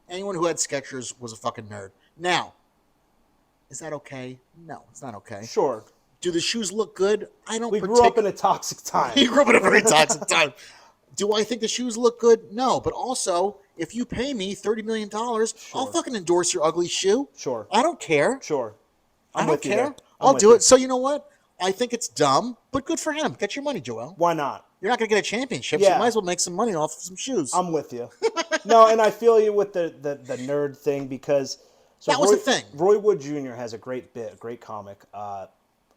anyone who had Skechers was a fucking nerd. Now, is that okay? No, it's not okay. Sure. Do the shoes look good? I don't. We grew up in a toxic time. You grew up in a very toxic time. Do I think the shoes look good? No, but also, if you pay me $30 million, I'll fucking endorse your ugly shoe. Sure. I don't care. Sure. I I'm don't with you care. there. I'm I'll with do you. it. So you know what? I think it's dumb, but good for him. Get your money, Joel. Why not? You're not going to get a championship, so Yeah. you might as well make some money off of some shoes. I'm with you. No, and I feel you with the nerd thing because That was the thing. Roy Wood Jr. has a great bit, a great comic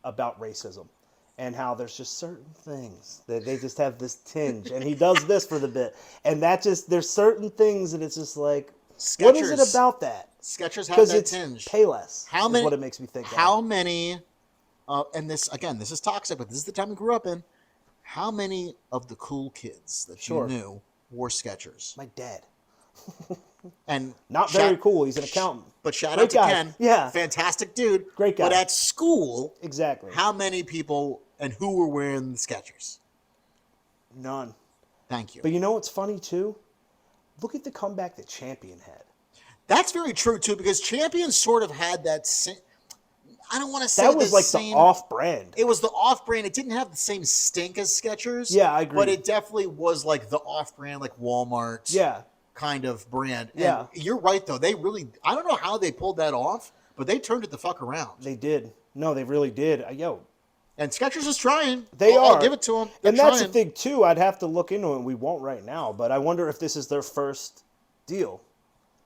about racism and how there's just certain things that they just have this tinge, and he does this for the bit, and that just there's certain things that it's just like, what is it Skechers. about that? Skechers have Because that it's tinge. Payless. How is many? what it makes me think. How of. many? And this again, this is toxic, but this is the time we grew up in. How many of the cool kids that Sure. you knew wore Skechers? My dad. And Not very cool. He's an accountant. But shout Great out to guy. Ken. Yeah. Fantastic dude. Great guy. But at school, Exactly. how many people and who were wearing the Skechers? None. Thank you. But you know what's funny too? Look at the comeback that Champion had. That's very true too, because Champion sort of had that. I don't want to say That was the like same. the off-brand. It was the off-brand. It didn't have the same stink as Skechers. Yeah, I agree. But it definitely was like the off-brand, like Walmart Yeah. kind of brand. Yeah. And you're right, though. They really, I don't know how they pulled that off, but they turned it the fuck around. They did. No, they really did. Yo. And Skechers is trying. I'll give it to them. They're and that's trying. the thing, too. I'd have to look into it, and we won't right now. But I wonder if this is their first deal.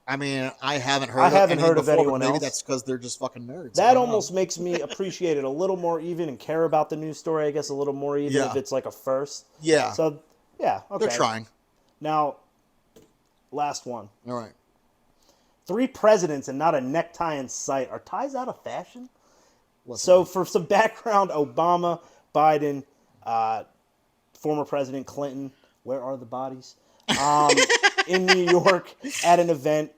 I mean, I haven't heard of anyone else. Maybe that's because they're just fucking nerds. That almost makes me appreciate it a little more even and care about the news story, I guess, a little more even if it's like a first. Yeah. So, yeah, okay. They're trying. Now, last one. All right. 3 presidents and not a necktie in sight. Are ties out of fashion? So, for some background, Obama, Biden, former President Clinton, where are the bodies? In New York at an event,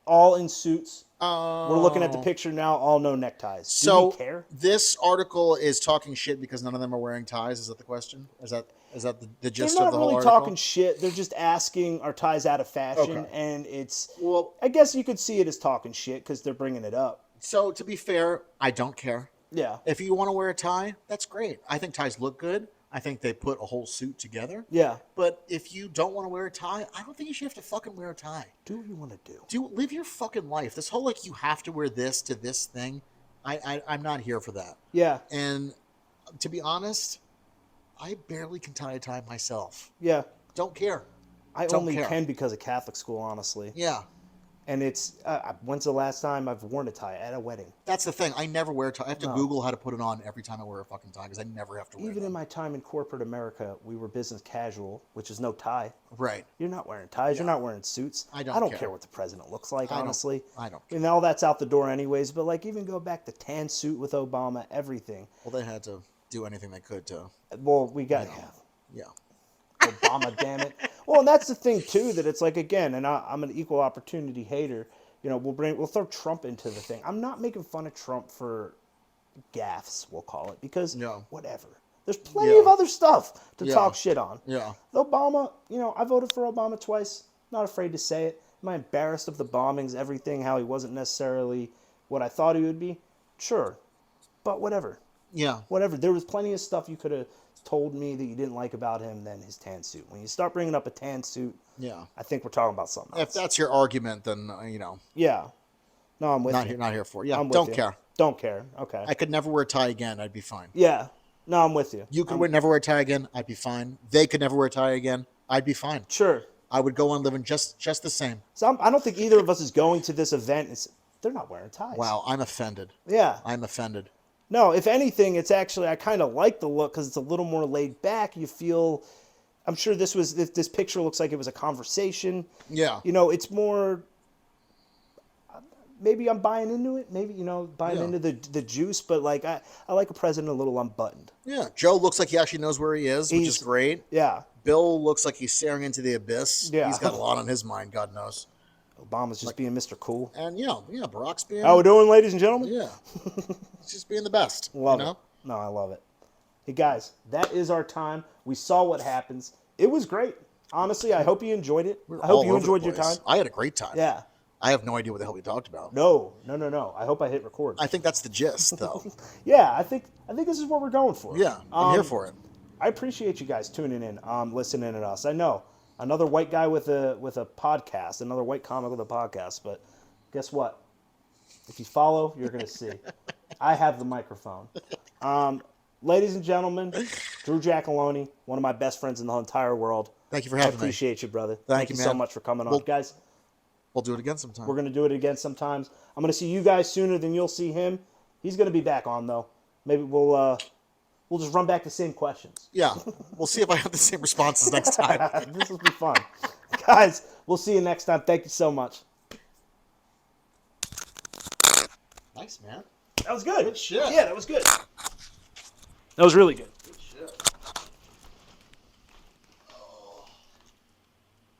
all in suits. We're looking at the picture now, all no neckties. Do we care? This article is talking shit because none of them are wearing ties. Is that the question? Is that the gist of the whole article? They're not really talking shit. They're just asking, are ties out of fashion? Okay. And it's, well, I guess you could see it as talking shit because they're bringing it up. So to be fair, I don't care. Yeah. If you want to wear a tie, that's great. I think ties look good. I think they put a whole suit together. Yeah. But if you don't want to wear a tie, I don't think you should have to fucking wear a tie. Do what you want to do. Live your fucking life. This whole, like, you have to wear this to this thing, I'm not here for that. Yeah. And to be honest, I barely can tie a tie myself. Yeah. Don't care. I only can because of Catholic school, honestly. Yeah. And it's, when's the last time I've worn a tie? At a wedding. That's the thing. I never wear a tie. I have to Google how to put it on every time I wear a fucking tie because I never have to wear it. Even in my time in corporate America, we were business casual, which is no tie. Right. You're not wearing ties. Yeah. You're not wearing suits. I don't care what the president looks like, honestly. I don't care. And all that's out the door anyways. But, like, even go back to tan suit with Obama, everything. Well, they had to do anything they could to. Well, we got to have. Yeah. Obama, damn it. Well, and that's the thing, too, that it's like, again, and I'm an equal opportunity hater. You know, we'll throw Trump into the thing. I'm not making fun of Trump for gaffes, we'll call it, because whatever. There's plenty of other stuff to talk shit on. Yeah. Obama, I voted for Obama twice. Not afraid to say it. Am I embarrassed of the bombings, everything, how he wasn't necessarily what I thought he would be? Sure. But whatever. Yeah. Whatever. There was plenty of stuff you could have told me that you didn't like about him than his tan suit. When you start bringing up a tan suit, I think we're talking about something else. If that's your argument, then, Yeah. No, I'm with you. Not here for it. Yeah, don't care. Don't care. Okay. I could never wear a tie again. I'd be fine. Yeah. No, I'm with you. You could never wear a tie again. I'd be fine. They could never wear a tie again. I'd be fine. Sure. I would go on living just the same. So I don't think either of us is going to this event. They're not wearing ties. Wow, I'm offended. Yeah. I'm offended. No, if anything, it's actually, I kind of like the look because it's a little more laid back. You feel, I'm sure this picture looks like it was a conversation. Yeah. It's more, maybe I'm buying into it. Maybe, buying into the juice. But, like, I like a president a little unbuttoned. Yeah. Joe looks like he actually knows where he is, which is great. Yeah. Bill looks like he's staring into the abyss. Yeah. He's got a lot on his mind, God knows. Obama's just being Mr. Cool. And, Barack's being... How we doing, ladies and gentlemen? Yeah. He's just being the best. Love it. No, I love it. Hey, guys, that is our time. We saw what happens. It was great. Honestly, I hope you enjoyed it. I hope you enjoyed your time. I had a great time. Yeah. I have no idea what the hell we talked about. No. I hope I hit record. I think that's the gist, though. Yeah, I think this is what we're going for. Yeah, I'm here for it. I appreciate you guys tuning in, listening to us. I know another white guy with a podcast, another white comic with a podcast, but guess what? If you follow, you're gonna see. I have the microphone. Ladies and gentlemen, Drew Giacalone, one of my best friends in the entire world. Thank you for having me. I appreciate you, brother. Thank you, so much for coming on, guys. We'll do it again sometime. We're gonna do it again sometimes. I'm gonna see you guys sooner than you'll see him. He's gonna be back on though. Maybe we'll just run back the same questions. Yeah, we'll see if I have the same responses next time. This will be fun. Guys, we'll see you next time. Thank you so much. Nice, man. That was good. Good shit. Yeah, that was good. That was really good.